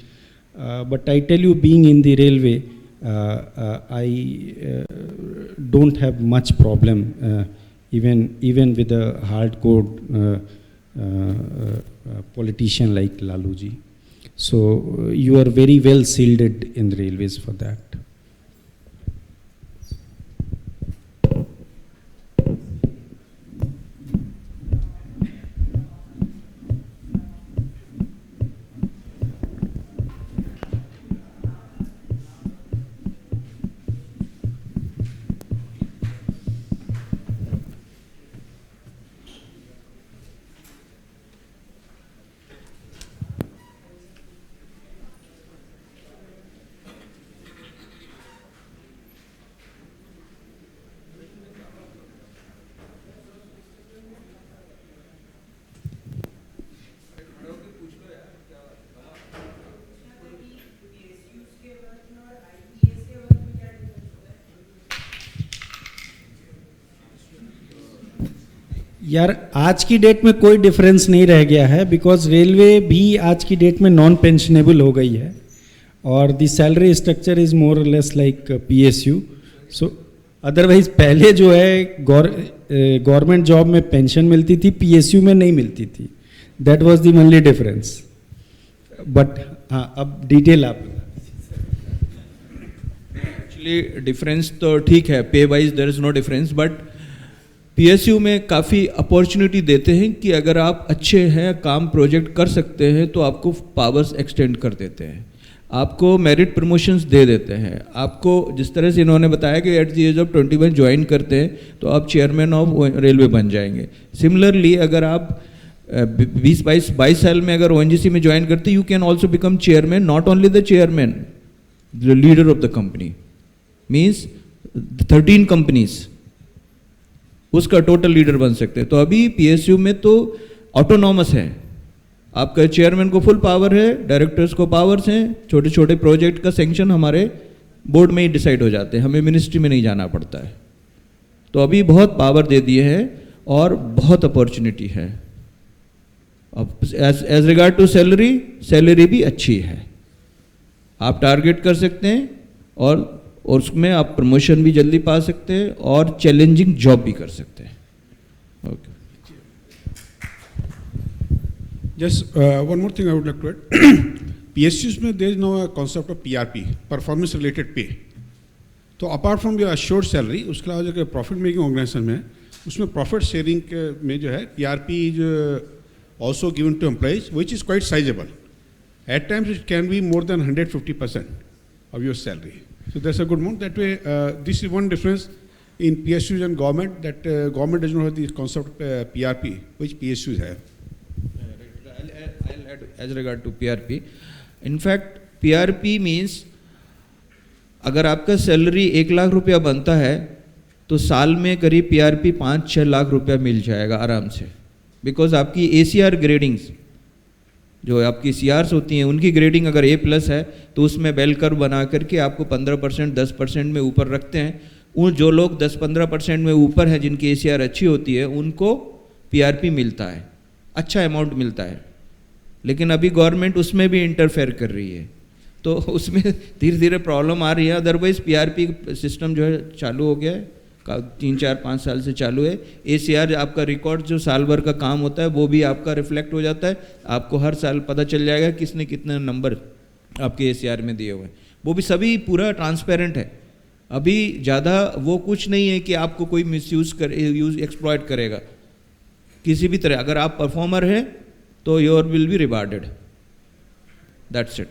but I tell you, being in the railway, I don't have much problem even with a hardcore politician like Laluji. So you are very well shielded in the railways for that. यार आज की date में कोई difference नहीं रह गया है, because railway भी आज की डेट में नॉन पेंशनेबल हो गई है, और the salary structure is more or less like PSU. So otherwise पहले जो है गवर्नमेंट जॉब में पेंशन मिलती थी, PSU में नहीं मिलती थी. That was the only difference. But हाँ, अब डिटेल आप. एक्चुअली डिफरेंस तो ठीक है, pay wise there is no difference, but PSU में काफ़ी अपॉर्चुनिटी देते हैं कि अगर आप अच्छे हैं, काम प्रोजेक्ट कर सकते हैं, तो आपको पावर्स एक्सटेंड कर देते हैं, आपको मेरिट प्रमोशंस दे देते हैं. आपको जिस तरह से इन्होंने बताया कि at the age of 21 join करते हैं तो आप चेयरमैन ऑफ रेलवे बन जाएंगे. सिमिलरली अगर आप 22 साल में अगर ONGC में ज्वाइन करते, you can also become chairman, not only the chairman, the leader of the company, means 13 companies, उसका टोटल लीडर बन सकते हैं. तो अभी PSU में तो ऑटोनॉमस है, आपका चेयरमैन को फुल पावर है, डायरेक्टर्स को पावर्स हैं, छोटे छोटे प्रोजेक्ट का सेंक्शन हमारे बोर्ड में ही डिसाइड हो जाते हैं, हमें मिनिस्ट्री में नहीं जाना पड़ता है. तो अभी बहुत पावर दे दिए हैं और बहुत अपॉर्चुनिटी है. अब as regard to salary, salary भी अच्छी है, आप टारगेट कर सकते हैं और उसमें आप प्रमोशन भी जल्दी पा सकते हैं और चैलेंजिंग जॉब भी कर सकते हैं. Okay. Just one more thing I would like to add. PSUs में there is no concept of PRP, performance related pay. तो apart from your assured salary, उसके अलावा जो प्रॉफिट मेकिंग ऑर्गेनाइजेशन में उसमें प्रॉफिट शेयरिंग में जो है PRP is also given to employees which is quite sizeable. At times it can be more than 150% of your salary. So that's a good move. That way, this is one difference in PSUs and government, that government does not have the concept of PRP, which PSUs have. I'll add as regard to PRP. In fact, PRP means अगर आपका salary 1 lakh रुपया बनता है तो साल में करीब PRP 5-6 lakh रुपया मिल जाएगा आराम से, बिकॉज आपकी ACR ग्रेडिंग्स जो आपकी CRs होती हैं उनकी ग्रेडिंग अगर A+ है तो उसमें बेल कर्व बना करके आपको 15% 10% में ऊपर रखते हैं. उन जो लोग 10-15% में ऊपर हैं जिनकी ACR अच्छी होती है उनको PRP मिलता है, अच्छा अमाउंट मिलता है. लेकिन अभी गवर्नमेंट उसमें भी इंटरफेयर कर रही है तो उसमें धीरे धीरे प्रॉब्लम आ रही है. अदरवाइज PRP सिस्टम जो है चालू हो गया है, 3-4-5 साल से चालू है. ACR आपका रिकॉर्ड जो साल भर का काम होता है वो भी आपका रिफ्लेक्ट हो जाता है, आपको हर साल पता चल जाएगा किसने कितने नंबर आपके ACR में दिए हुए हैं. वो भी सभी पूरा ट्रांसपेरेंट है. अभी ज़्यादा वो कुछ नहीं है कि आपको कोई मिसयूज़ एक्सप्लॉयट करेगा किसी भी तरह. अगर आप परफॉर्मर हैं तो your will be rewarded. That's it.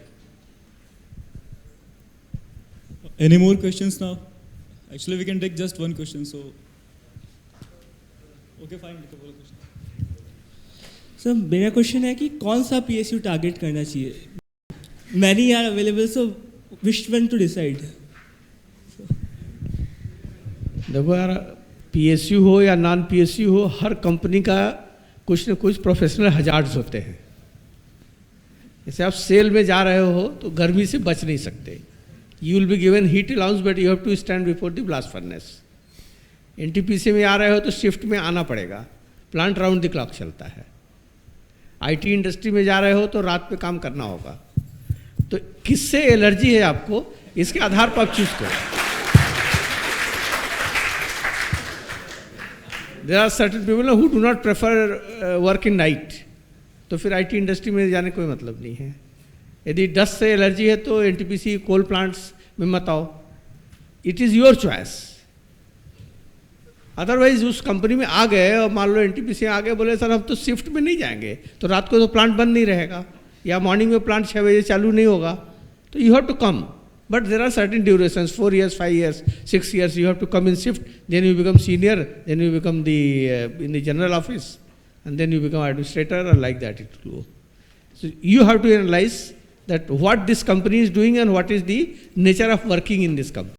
Any more questions now? Actually, we can take just one question. So, okay, fine. Sir मेरा क्वेश्चन है कि कौन सा PSU टारगेट करना चाहिए? Many are available, so which one to decide? देखो यार, PSU हो या नॉन PSU हो, हर कंपनी का कुछ न कुछ प्रोफेशनल हजार्ड्स होते हैं. जैसे आप सेल में जा रहे हो तो गर्मी से बच नहीं सकते. You will be given heat allowance, but you have to stand before the blast furnace. NTPC में आ रहे हो तो शिफ्ट में आना पड़ेगा, प्लांट राउंड द क्लॉक चलता है. IT इंडस्ट्री में जा रहे हो तो रात पे काम करना होगा. तो किससे एलर्जी है आपको, इसके आधार पर आप चूज करो. There are certain people who do not prefer work in night. तो फिर IT इंडस्ट्री में जाने कोई मतलब नहीं है. यदि डस्ट से एलर्जी है तो NTPC कोल प्लांट्स में मत आओ. It is your choice. Otherwise उस कंपनी में आ गए और मान लो NTPC आ गए, बोले सर हम तो शिफ्ट में नहीं जाएंगे, तो रात को तो प्लांट बंद नहीं रहेगा, या मॉर्निंग में प्लांट 6 बजे चालू नहीं होगा, तो you have to come. But there are certain durations, 4 years, 5 years, 6 years, you have to come in shift, then you become senior, then you become in the general office, and then you become administrator, or like that it will go. So you have to analyze that what this company is doing and what is the nature of working in this company.